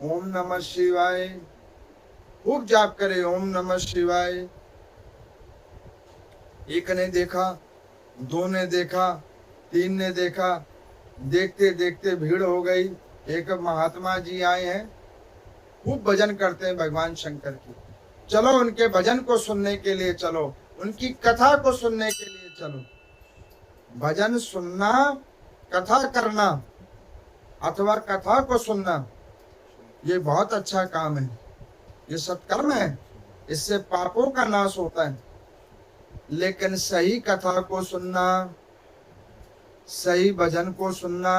Speaker 1: ओम नमः शिवाय खूब जाप करे, ओम नमः शिवाय। एक ने देखा, दो ने देखा, तीन ने देखा, देखते देखते भीड़ हो गई। एक महात्मा जी आए हैं, खूब भजन करते हैं भगवान शंकर की। चलो उनके भजन को सुनने के लिए चलो, उनकी कथा को सुनने के लिए चलो। भजन सुनना, कथा करना अथवा कथा को सुनना, ये बहुत अच्छा काम है, ये सत्कर्म है। इससे पापों का नाश होता है। लेकिन सही कथा को सुनना, सही भजन को सुनना,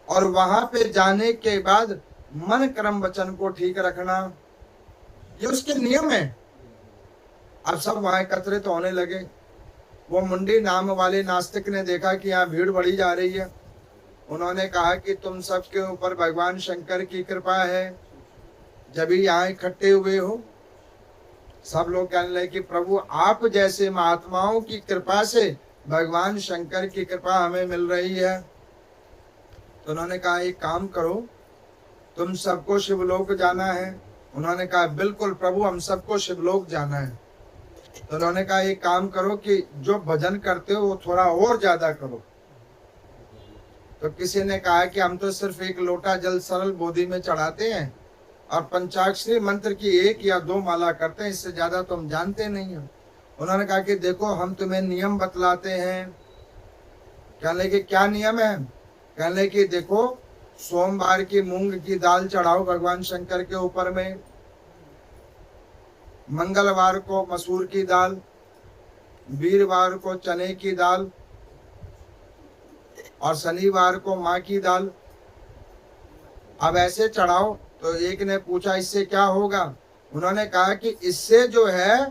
Speaker 1: और वहां पे जाने के बाद मन कर्म वचन को ठीक रखना, ये उसके नियम है। अब सब वहां एकत्रित होने लगे। वो मुंडी नाम वाले नास्तिक ने देखा कि यहाँ भीड़ बढ़ी जा रही है। उन्होंने कहा कि तुम सबके ऊपर भगवान शंकर की कृपा है, जब भी यहाँ इकट्ठे हुए हो। सब लोग कहने लगे कि प्रभु आप जैसे महात्माओं की कृपा से भगवान शंकर की कृपा हमें मिल रही है। तो उन्होंने कहा एक काम करो, तुम सबको शिवलोक जाना है। उन्होंने कहा बिल्कुल प्रभु, हम सबको शिवलोक जाना है। तो उन्होंने कहा एक काम करो कि जो भजन करते हो वो थोड़ा और ज्यादा करो। तो किसी ने कहा कि हम तो सिर्फ एक लोटा जल सरल बोधि में चढ़ाते हैं और पंचाक्षरी मंत्र की 1 या 2 माला करते हैं, इससे ज्यादा तो हम जानते नहीं हैं। उन्होंने कहा कि देखो हम तुम्हें नियम बतलाते हैं। कहने लगे क्या नियम है? कहने लगे कि देखो सोमवार की मूंग की दाल चढ़ाओ भगवान शंकर के ऊपर में, मंगलवार को मसूर की दाल, वीरवार को चने की दाल और शनिवार को माँ की दाल। अब ऐसे चढ़ाओ। तो एक ने पूछा इससे क्या होगा? उन्होंने कहा कि इससे जो है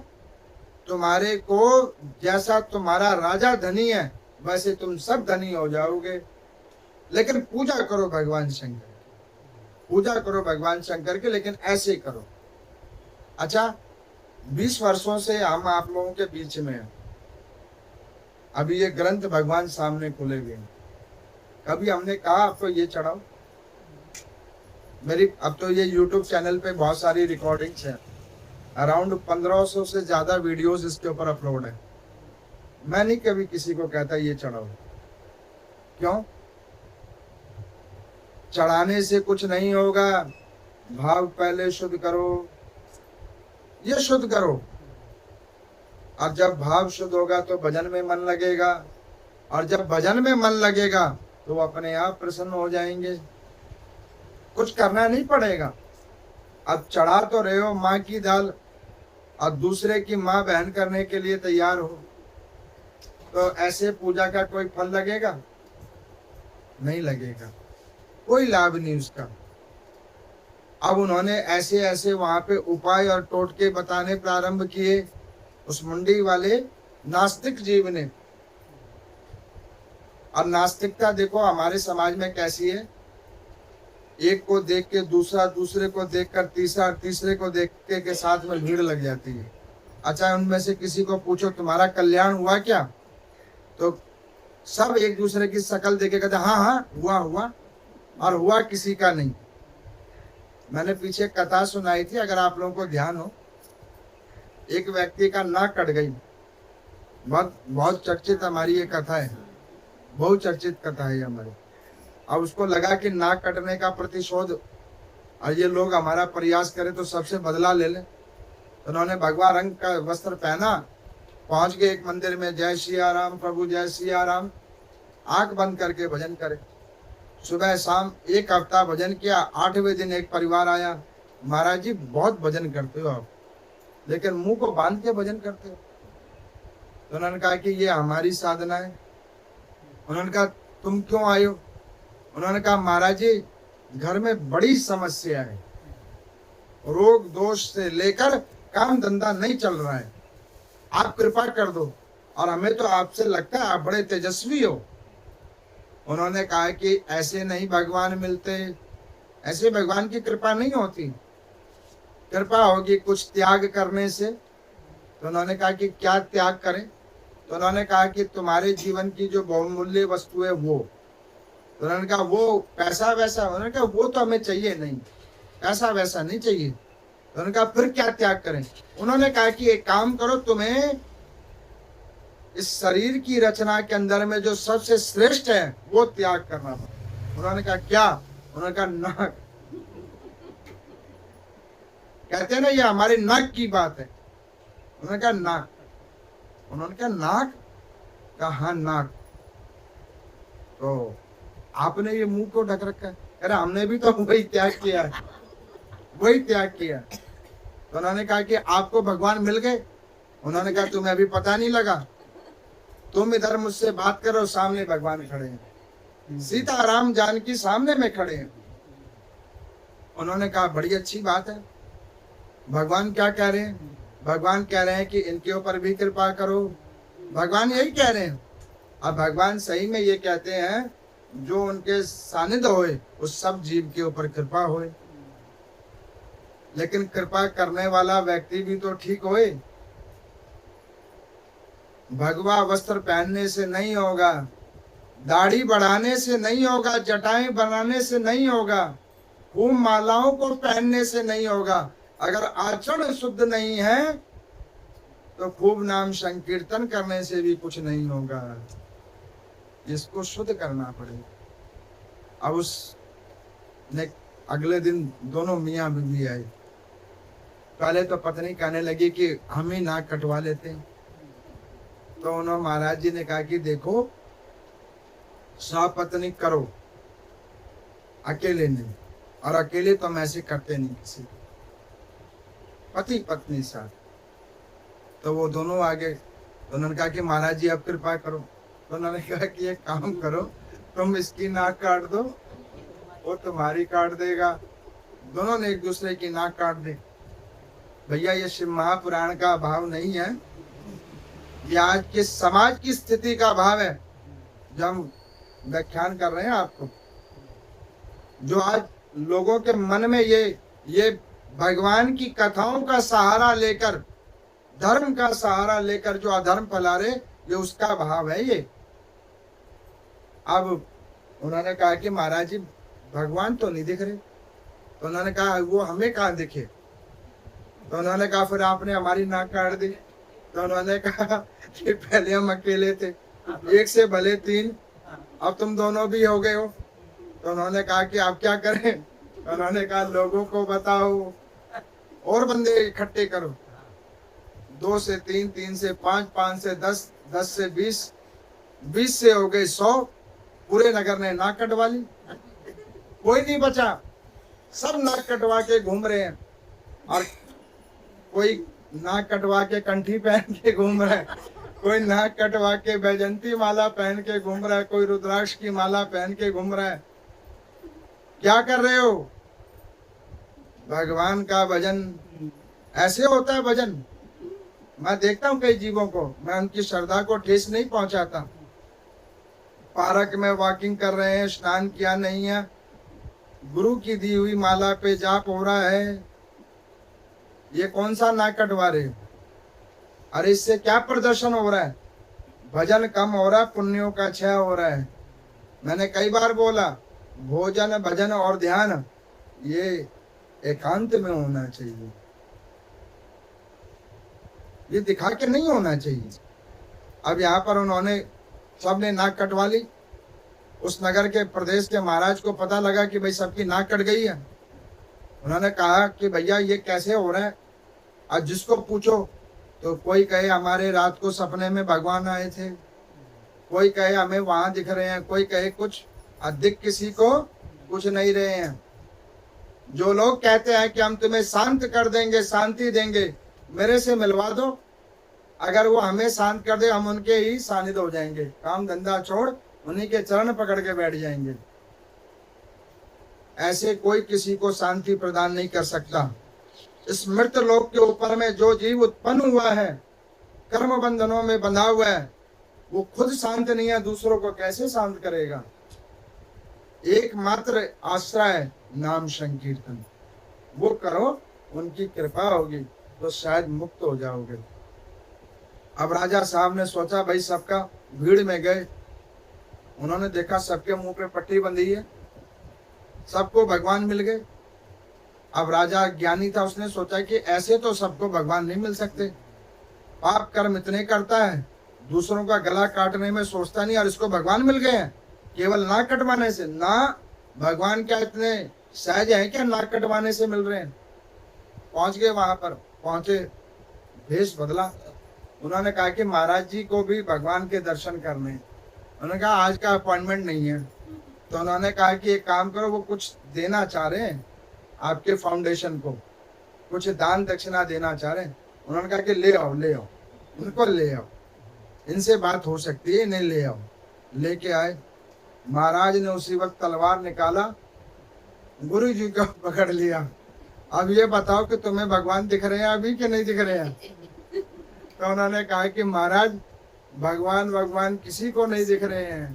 Speaker 1: तुम्हारे को, जैसा तुम्हारा राजा धनी है वैसे तुम सब धनी हो जाओगे। लेकिन पूजा करो भगवान शंकर, पूजा करो भगवान शंकर के, लेकिन ऐसे करो। अच्छा, 20 वर्षों से हम आप लोगों के बीच में हैं। अभी ये ग्रंथ भगवान सामने खुले हुए हैं। कभी हमने कहा आपको ये चढ़ाओ? मेरी अब तो ये YouTube चैनल पे बहुत सारी रिकॉर्डिंग्स हैं, अराउंड 1500 से ज्यादा वीडियोस इसके ऊपर अपलोड है। मैं नहीं कभी किसी को कहता ये चढ़ाओ। क्यों? चढ़ाने से कुछ नहीं होगा। भाव पहले शुद्ध करो, ये शुद्ध करो, और जब भाव शुद्ध होगा तो भजन में मन लगेगा, और जब भजन में मन लगेगा तो अपने आप प्रसन्न हो जाएंगे। कुछ करना नहीं पड़ेगा। अब चढ़ा तो रहे हो माँ की दाल और दूसरे की माँ बहन करने के लिए तैयार हो, तो ऐसे पूजा का कोई फल लगेगा? नहीं लगेगा, कोई लाभ नहीं उसका। अब उन्होंने ऐसे ऐसे वहां पे उपाय और टोटके बताने प्रारंभ किए, उस मुंडी वाले नास्तिक जीव ने। और नास्तिकता देखो हमारे समाज में कैसी है, एक को देख के दूसरा, दूसरे को देखकर तीसरा, तीसरे को देख के साथ में भीड़ लग जाती है। अच्छा, उनमें से किसी को पूछो तुम्हारा कल्याण हुआ क्या, तो सब एक दूसरे की शक्ल देखे कहते हाँ हाँ हुआ हुआ, और हुआ किसी का नहीं। मैंने पीछे कथा सुनाई थी, अगर आप लोगों को ध्यान हो, एक व्यक्ति का नाक कट गई। बहुत चर्चित हमारी ये कथा है, बहुत चर्चित कथा है हमारी। अब उसको लगा कि नाक कटने का प्रतिशोध, और ये लोग हमारा प्रयास करें तो सबसे बदला ले लें। तो उन्होंने भगवा रंग का वस्त्र पहना, पहुंच गए एक मंदिर में, जय सिया राम प्रभु जय सिया राम, आंख बंद करके भजन करे। सुबह शाम 1 हफ्ता भजन किया। 8वें दिन एक परिवार आया, महाराज जी बहुत भजन करते हो आप, लेकिन मुंह को बांध के भजन करते हो। तो उन्होंने कहा कि ये हमारी साधना है। उन्होंने कहा तुम क्यों आए हो? उन्होंने कहा महाराज जी घर में बड़ी समस्या है, रोग दोष से लेकर काम धंधा नहीं चल रहा है, आप कृपा कर दो, और हमें तो आपसे लगता है आप बड़े तेजस्वी हो। उन्होंने कहा कि ऐसे नहीं भगवान मिलते, ऐसे भगवान की कृपा नहीं होती। कृपा होगी कुछ त्याग करने से। तो उन्होंने कहा कि क्या त्याग करें? तो उन्होंने कहा कि तुम्हारे जीवन की जो बहुमूल्य वस्तु है वो। तो उन्होंने कहा वो पैसा वैसा? उन्होंने कहा वो तो हमें चाहिए नहीं, पैसा वैसा नहीं चाहिए। तो उन्होंने कहा फिर क्या त्याग करें? उन्होंने कहा कि एक काम करो, तुम्हें इस शरीर की रचना के अंदर में जो सबसे श्रेष्ठ है वो त्याग करना पड़ा। उन्होंने कहा क्या? उन्होंने कहा नाक। कहते हैं ना ये हमारे नाक की बात है। उन्होंने कहा नाक। उन्होंने कहा नाक? कहा हाँ नाक। तो आपने ये मुंह को ढक रखा है? अरे हमने भी तो वही त्याग किया है, वही त्याग किया। तो उन्होंने कहा कि आपको भगवान मिल गए? उन्होंने कहा तुम्हें अभी पता नहीं लगा, तुम इधर मुझसे बात करो, सामने भगवान खड़े हैं, सीता राम जानकी सामने में खड़े हैं। उन्होंने कहा बड़ी अच्छी बात है। भगवान क्या कह रहे हैं? भगवान कह रहे हैं कि इनके ऊपर भी कृपा करो। भगवान यही कह रहे हैं। अब भगवान सही में ये कहते हैं, जो उनके सानिध्य होए उस सब जीव के ऊपर कृपा होए। लेकिन कृपा करने वाला व्यक्ति भी तो ठीक होए। भगवा वस्त्र पहनने से नहीं होगा, दाढ़ी बढ़ाने से नहीं होगा, जटाएं बनाने से नहीं होगा, खूब मालाओं को पहनने से नहीं होगा। अगर आचरण शुद्ध नहीं है तो खूब नाम संकीर्तन करने से भी कुछ नहीं होगा। इसको शुद्ध करना पड़ेगा। अब उस ने अगले दिन दोनों मियाँ बीवी आए। पहले तो पत्नी कहने लगी कि हम ही नाक कटवा लेते हैं। तो उन्होंने महाराज जी ने कहा कि देखो, पत्नी करो, अकेले नहीं, और अकेले तो हम ऐसे करते नहीं किसी, पति पत्नी साथ। तो वो दोनों आगे। तो उन्होंने कहा कि महाराज जी आप कृपा करो। तो उन्होंने कहा कि एक काम करो, तुम इसकी नाक काट दो, वो तुम्हारी काट देगा। दोनों ने एक दूसरे की नाक काट दी। भैया ये शिव महापुराण का भाव नहीं है, ये आज के समाज की स्थिति का भाव है जो हम व्याख्यान कर रहे हैं आपको। जो आज लोगों के मन में ये भगवान की कथाओं का सहारा लेकर, धर्म का सहारा लेकर जो अधर्म फैला रहे, ये उसका भाव है ये। अब उन्होंने कहा कि महाराज जी भगवान तो नहीं दिख रहे। तो उन्होंने कहा वो हमें कहाँ दिखे। तो उन्होंने कहा फिर आपने हमारी नाक काट दी। तो उन्होंने कहा कि पहले हम अकेले थे, एक से भले तीन, अब तुम दोनों भी हो गए हो। तो उन्होंने कहा कि आप क्या करें। तो उन्होंने कहा लोगों को बताओ और बंदे इकट्ठे करो, 2 से 3, 3 से 5, 5 से 10, 10 से 20, 20 से हो गए 100। पूरे नगर ने नाक कटवा ली, कोई नहीं बचा। सब नाक कटवा के घूम रहे हैं। और कोई नाक कटवा के कंठी पहन के घूम रहा है, कोई नाक कटवा के बैजंती माला पहन के घूम रहा है, कोई रुद्राक्ष की माला पहन के घूम रहा है। क्या कर रहे हो? भगवान का भजन ऐसे होता है। भजन मैं देखता हूँ कई जीवों को, मैं उनकी श्रद्धा को ठेस नहीं पहुंचाता। पार्क में वॉकिंग कर रहे हैं, स्नान किया नहीं है, गुरु की दी हुई माला पे जाप हो रहा है, ये कौन सा नाक कटवा रहे? अरे इससे क्या प्रदर्शन हो रहा है? भजन कम हो रहा है, पुण्यों का क्षय हो रहा है। मैंने कई बार बोला, भोजन भजन और ध्यान ये एकांत में होना चाहिए, ये दिखा के नहीं होना चाहिए। अब यहाँ पर उन्होंने सबने नाक कटवा ली। उस नगर के प्रदेश के महाराज को पता लगा कि भाई सबकी नाक कट गई है। उन्होंने कहा कि भैया ये कैसे हो रहा है? आज जिसको पूछो तो कोई कहे हमारे रात को सपने में भगवान आए थे, कोई कहे हमें वहां दिख रहे हैं, कोई कहे कुछ, अधिक किसी को कुछ नहीं रहे हैं। जो लोग कहते हैं कि हम तुम्हें शांत कर देंगे, शांति देंगे, मेरे से मिलवा दो, अगर वो हमें शांत कर दे हम उनके ही सानिध्य हो जाएंगे, काम धंधा छोड़ उन्हीं के चरण पकड़ के बैठ जाएंगे। ऐसे कोई किसी को शांति प्रदान नहीं कर सकता। इस मृत लोक के ऊपर में जो जीव उत्पन्न हुआ है, कर्म बंधनों में बंधा हुआ है, वो खुद शांत नहीं है, दूसरों को कैसे शांत करेगा? एकमात्र आश्रय नाम संकीर्तन, वो करो, उनकी कृपा होगी तो शायद मुक्त हो जाओगे। अब राजा साहब ने सोचा भाई सबका भीड़ में गए, उन्होंने देखा सबके मुंह पे पट्टी बंधी है, सबको भगवान मिल गए। अब राजा ज्ञानी था, उसने सोचा कि ऐसे तो सबको भगवान नहीं मिल सकते, पाप कर्म इतने करता है, दूसरों का गला काटने में सोचता नहीं, और इसको भगवान मिल गए हैं केवल नाक कटवाने से। ना, भगवान क्या इतने सहज हैं क्या नाक कटवाने से मिल रहे हैं? पहुंच गए वहां पर, पहुंचे, भेष बदला। उन्होंने कहा कि महाराज जी को भी भगवान के दर्शन करने। उन्होंने कहा आज का अपॉइंटमेंट नहीं है। तो उन्होंने कहा कि एक काम करो, वो कुछ देना चाह रहे हैं आपके फाउंडेशन को, कुछ दान दक्षिणा देना चाह रहे हैं। उन्होंने कहा कि ले आओ, ले आओ, उनको ले आओ, इनसे बात हो सकती है, इन्हें ले आओ। लेके आए। महाराज ने उसी वक्त तलवार निकाला, गुरु जी को पकड़ लिया अब ये बताओ कि तुम्हें भगवान दिख रहे हैं अभी कि नहीं दिख रहे हैं? तो उन्होंने कहा कि महाराज भगवान भगवान किसी को नहीं दिख रहे हैं।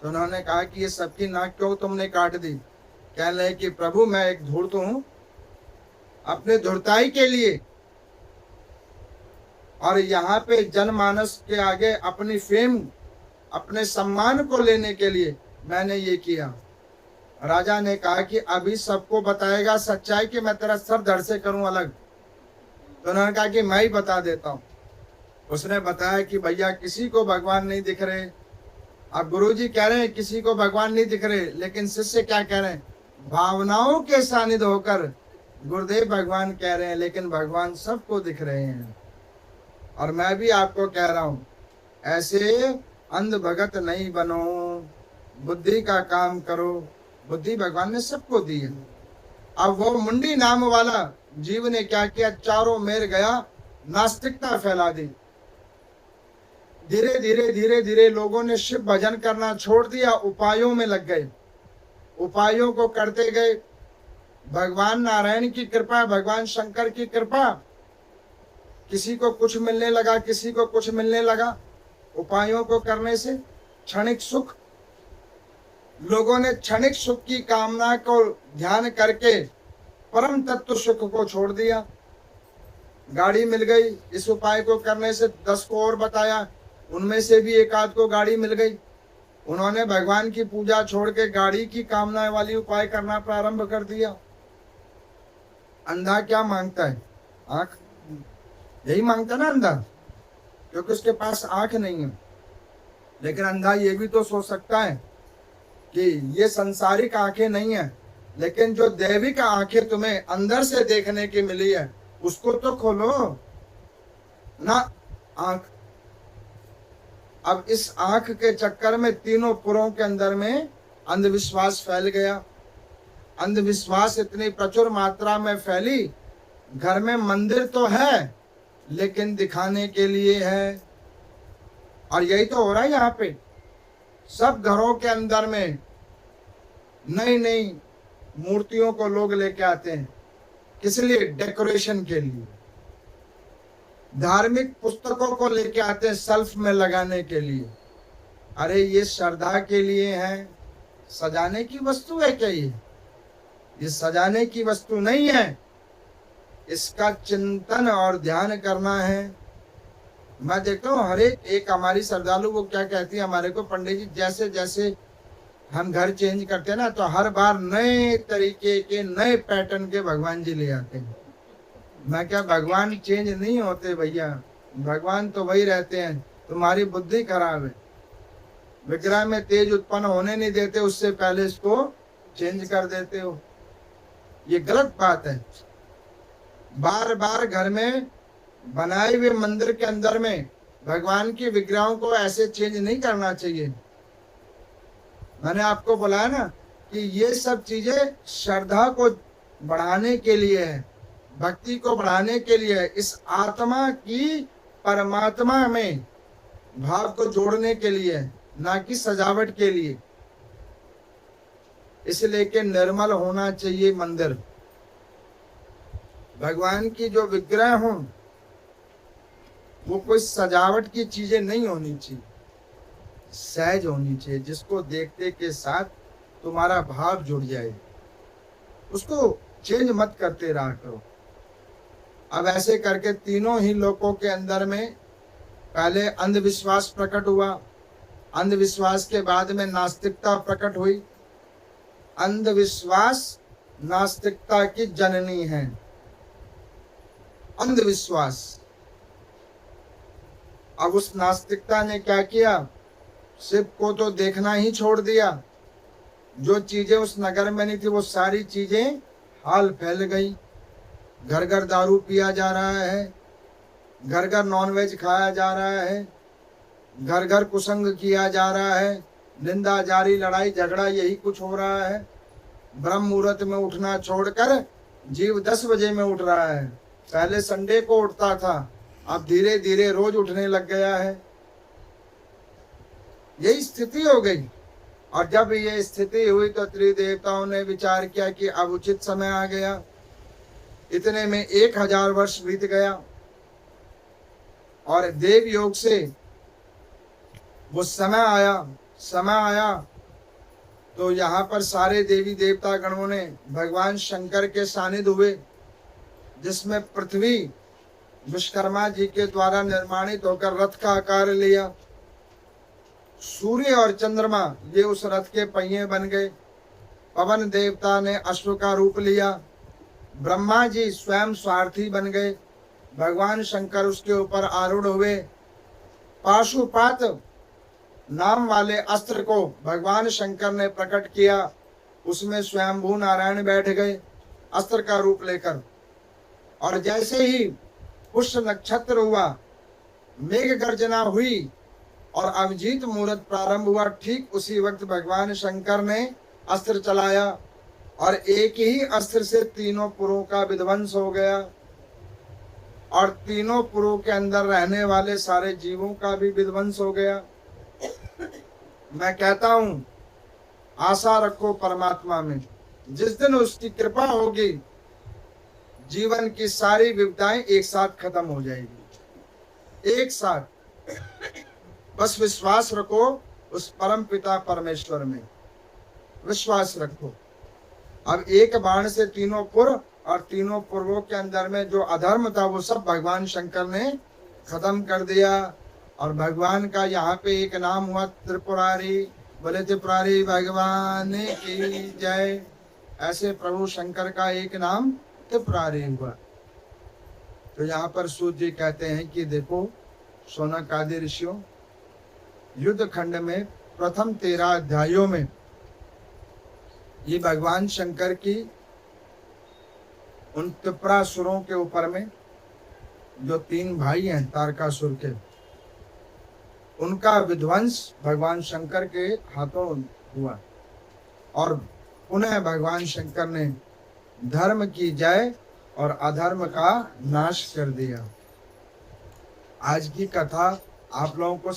Speaker 1: तो उन्होंने कहा कि ये सबकी नाक क्यों तुमने काट दी? कहने लगे कि प्रभु मैं एक धूर्त हूं, अपने धुरताई के लिए और यहाँ पे जनमानस के आगे अपनी फेम, अपने सम्मान को लेने के लिए मैंने ये किया। राजा ने कहा कि अभी सबको बताएगा सच्चाई कि मैं तेरा सर धड़ से करूं अलग? तो उन्होंने कहा कि मैं ही बता देता हूं। उसने बताया कि भैया किसी को भगवान नहीं दिख रहे। अब गुरुजी कह रहे हैं किसी को भगवान नहीं दिख रहे, लेकिन शिष्य क्या कह रहे हैं? भावनाओं के सानिध्य होकर गुरुदेव भगवान कह रहे हैं, लेकिन भगवान सबको दिख रहे हैं। और मैं भी आपको कह रहा हूं, ऐसे अंध भगत नहीं बनो, बुद्धि का काम करो। बुद्धि भगवान ने सबको दी है। अब वो मुंडी नाम वाला जीव ने क्या किया? चारों मेर गया, नास्तिकता फैला दी। धीरे धीरे धीरे धीरे लोगों ने शिव भजन करना छोड़ दिया, उपायों में लग गए, उपायों को करते गए। भगवान नारायण की कृपा, भगवान शंकर की कृपा, किसी को कुछ मिलने लगा, किसी को कुछ मिलने लगा। उपायों को करने से क्षणिक सुख, लोगों ने क्षणिक सुख की कामना को ध्यान करके परम तत्व सुख को छोड़ दिया। गाड़ी मिल गई, इस उपाय को करने से 10 को और बताया, उनमें से भी एक आध को गाड़ी मिल गई। उन्होंने भगवान की पूजा छोड़ के गाड़ी की कामना वाली उपाय करना प्रारंभ कर दिया। अंधा क्या मांगता है? आंख। यही मांगता ना अंधा, क्योंकि उसके पास आंख नहीं है। लेकिन अंधा ये भी तो सोच सकता है कि ये संसारिक आंखें नहीं है, लेकिन जो दैविक आंखें तुम्हें अंदर से देखने की मिली है उसको तो खोलो ना। आंख। अब इस आंख के चक्कर में तीनों पुरों के अंदर में अंधविश्वास फैल गया। अंधविश्वास इतनी प्रचुर मात्रा में फैली, घर में मंदिर तो है लेकिन दिखाने के लिए है। और यही तो हो रहा है यहाँ पे। सब घरों के अंदर में नई नई मूर्तियों को लोग लेके आते हैं, किस लिए? डेकोरेशन के लिए। धार्मिक पुस्तकों को लेके आते हैं सेल्फ में लगाने के लिए। अरे ये श्रद्धा के लिए है, सजाने की वस्तु है क्या? ये सजाने की वस्तु नहीं है, इसका चिंतन और ध्यान करना है। मैं देखता हूँ हर एक हमारी श्रद्धालु वो क्या कहती है हमारे को, पंडित जी जैसे जैसे हम घर चेंज करते हैं ना, तो हर बार नए तरीके के नए पैटर्न के भगवान जी ले आते हैं। मैं क्या, भगवान चेंज नहीं होते भैया, भगवान तो वही रहते हैं, तुम्हारी बुद्धि खराब है। विग्रह में तेज उत्पन्न होने नहीं देते, उससे पहले इसको चेंज कर देते हो। ये गलत बात है। बार बार घर में बनाए हुए मंदिर के अंदर में भगवान की विग्रहों को ऐसे चेंज नहीं करना चाहिए। मैंने आपको बोला ना कि ये सब चीजें श्रद्धा को बढ़ाने के लिए है, भक्ति को बढ़ाने के लिए है, इस आत्मा की परमात्मा में भाव को जोड़ने के लिए है, ना कि सजावट के लिए। इसलिए कि निर्मल होना चाहिए मंदिर। भगवान की जो विग्रह हो वो कोई सजावट की चीजें नहीं होनी चाहिए, सहज होनी चाहिए, जिसको देखते के साथ तुम्हारा भाव जुड़ जाए। उसको चेंज मत करते रहा करो। अब ऐसे करके तीनों ही लोगों के अंदर में पहले अंधविश्वास प्रकट हुआ, अंधविश्वास के बाद में नास्तिकता प्रकट हुई। अंधविश्वास नास्तिकता की जननी है। अंधविश्वास। अब उस नास्तिकता ने क्या किया? शिव को तो देखना ही छोड़ दिया। जो चीजें उस नगर में नहीं थी वो सारी चीजें हाल फैल गई। घर घर दारू पिया जा रहा है, घर घर नॉनवेज खाया जा रहा है, घर घर कुसंग किया जा रहा है, निंदा जारी, लड़ाई झगड़ा यही कुछ हो रहा है। ब्रह्म मुहूर्त में उठना छोड़कर जीव 10 बजे में उठ रहा है। पहले संडे को उठता था, अब धीरे धीरे रोज उठने लग गया है। यही स्थिति हो गई। और जब ये स्थिति हुई तो त्रिदेवताओं ने विचार किया कि अब उचित समय आ गया। इतने में 1000 वर्ष बीत गया और देव योग से वो समय आया तो यहाँ पर सारे देवी देवता गणों ने भगवान शंकर के सानिध्य हुए, जिसमें पृथ्वी विश्वकर्मा जी के द्वारा निर्माणित होकर रथ का आकार लिया। सूर्य और चंद्रमा ये उस रथ के पहिए बन गए। पवन देवता ने अश्व का रूप लिया। ब्रह्मा जी स्वयं स्वार्थी बन गए। भगवान शंकर उसके ऊपर आरूढ़ हुए। पाशुपात नाम वाले अस्त्र को भगवान शंकर ने प्रकट किया। उसमें स्वयंभू नारायण बैठ गए अस्त्र का रूप लेकर। और जैसे ही पुष्य नक्षत्र हुआ, मेघ गर्जना हुई और अभिजीत मुहूर्त प्रारंभ हुआ, ठीक उसी वक्त भगवान शंकर ने अस्त्र चलाया और एक ही अस्त्र से तीनों पुरों का विध्वंस हो गया और तीनों पुरों के अंदर रहने वाले सारे जीवों का भी विध्वंस हो गया। मैं कहता हूं, आशा रखो परमात्मा में, जिस दिन उसकी कृपा होगी जीवन की सारी विपदाएं एक साथ खत्म हो जाएगी, एक साथ। बस विश्वास रखो उस परम पिता परमेश्वर में, विश्वास रखो। अब एक बाण से तीनों पुर और तीनों पूर्वों के अंदर में जो अधर्म था वो सब भगवान शंकर ने खत्म कर दिया। और भगवान का यहाँ पे एक नाम हुआ त्रिपुरारी। बोले त्रिपुरारी भगवान की जय। ऐसे प्रभु शंकर का एक नाम त्रिपुरारी हुआ। तो यहाँ पर सूत जी कहते हैं कि देखो शौनक आदि ऋषियों, युद्ध खंड में प्रथम 13 अध्यायों में ये भगवान शंकर की उन त्रिपुरासुरों के ऊपर में जो 3 भाई हैं तारकासुर के, उनका विध्वंस भगवान शंकर के हाथों हुआ और पुनः भगवान शंकर ने धर्म की जय और अधर्म का नाश कर दिया। आज की कथा आप लोगों को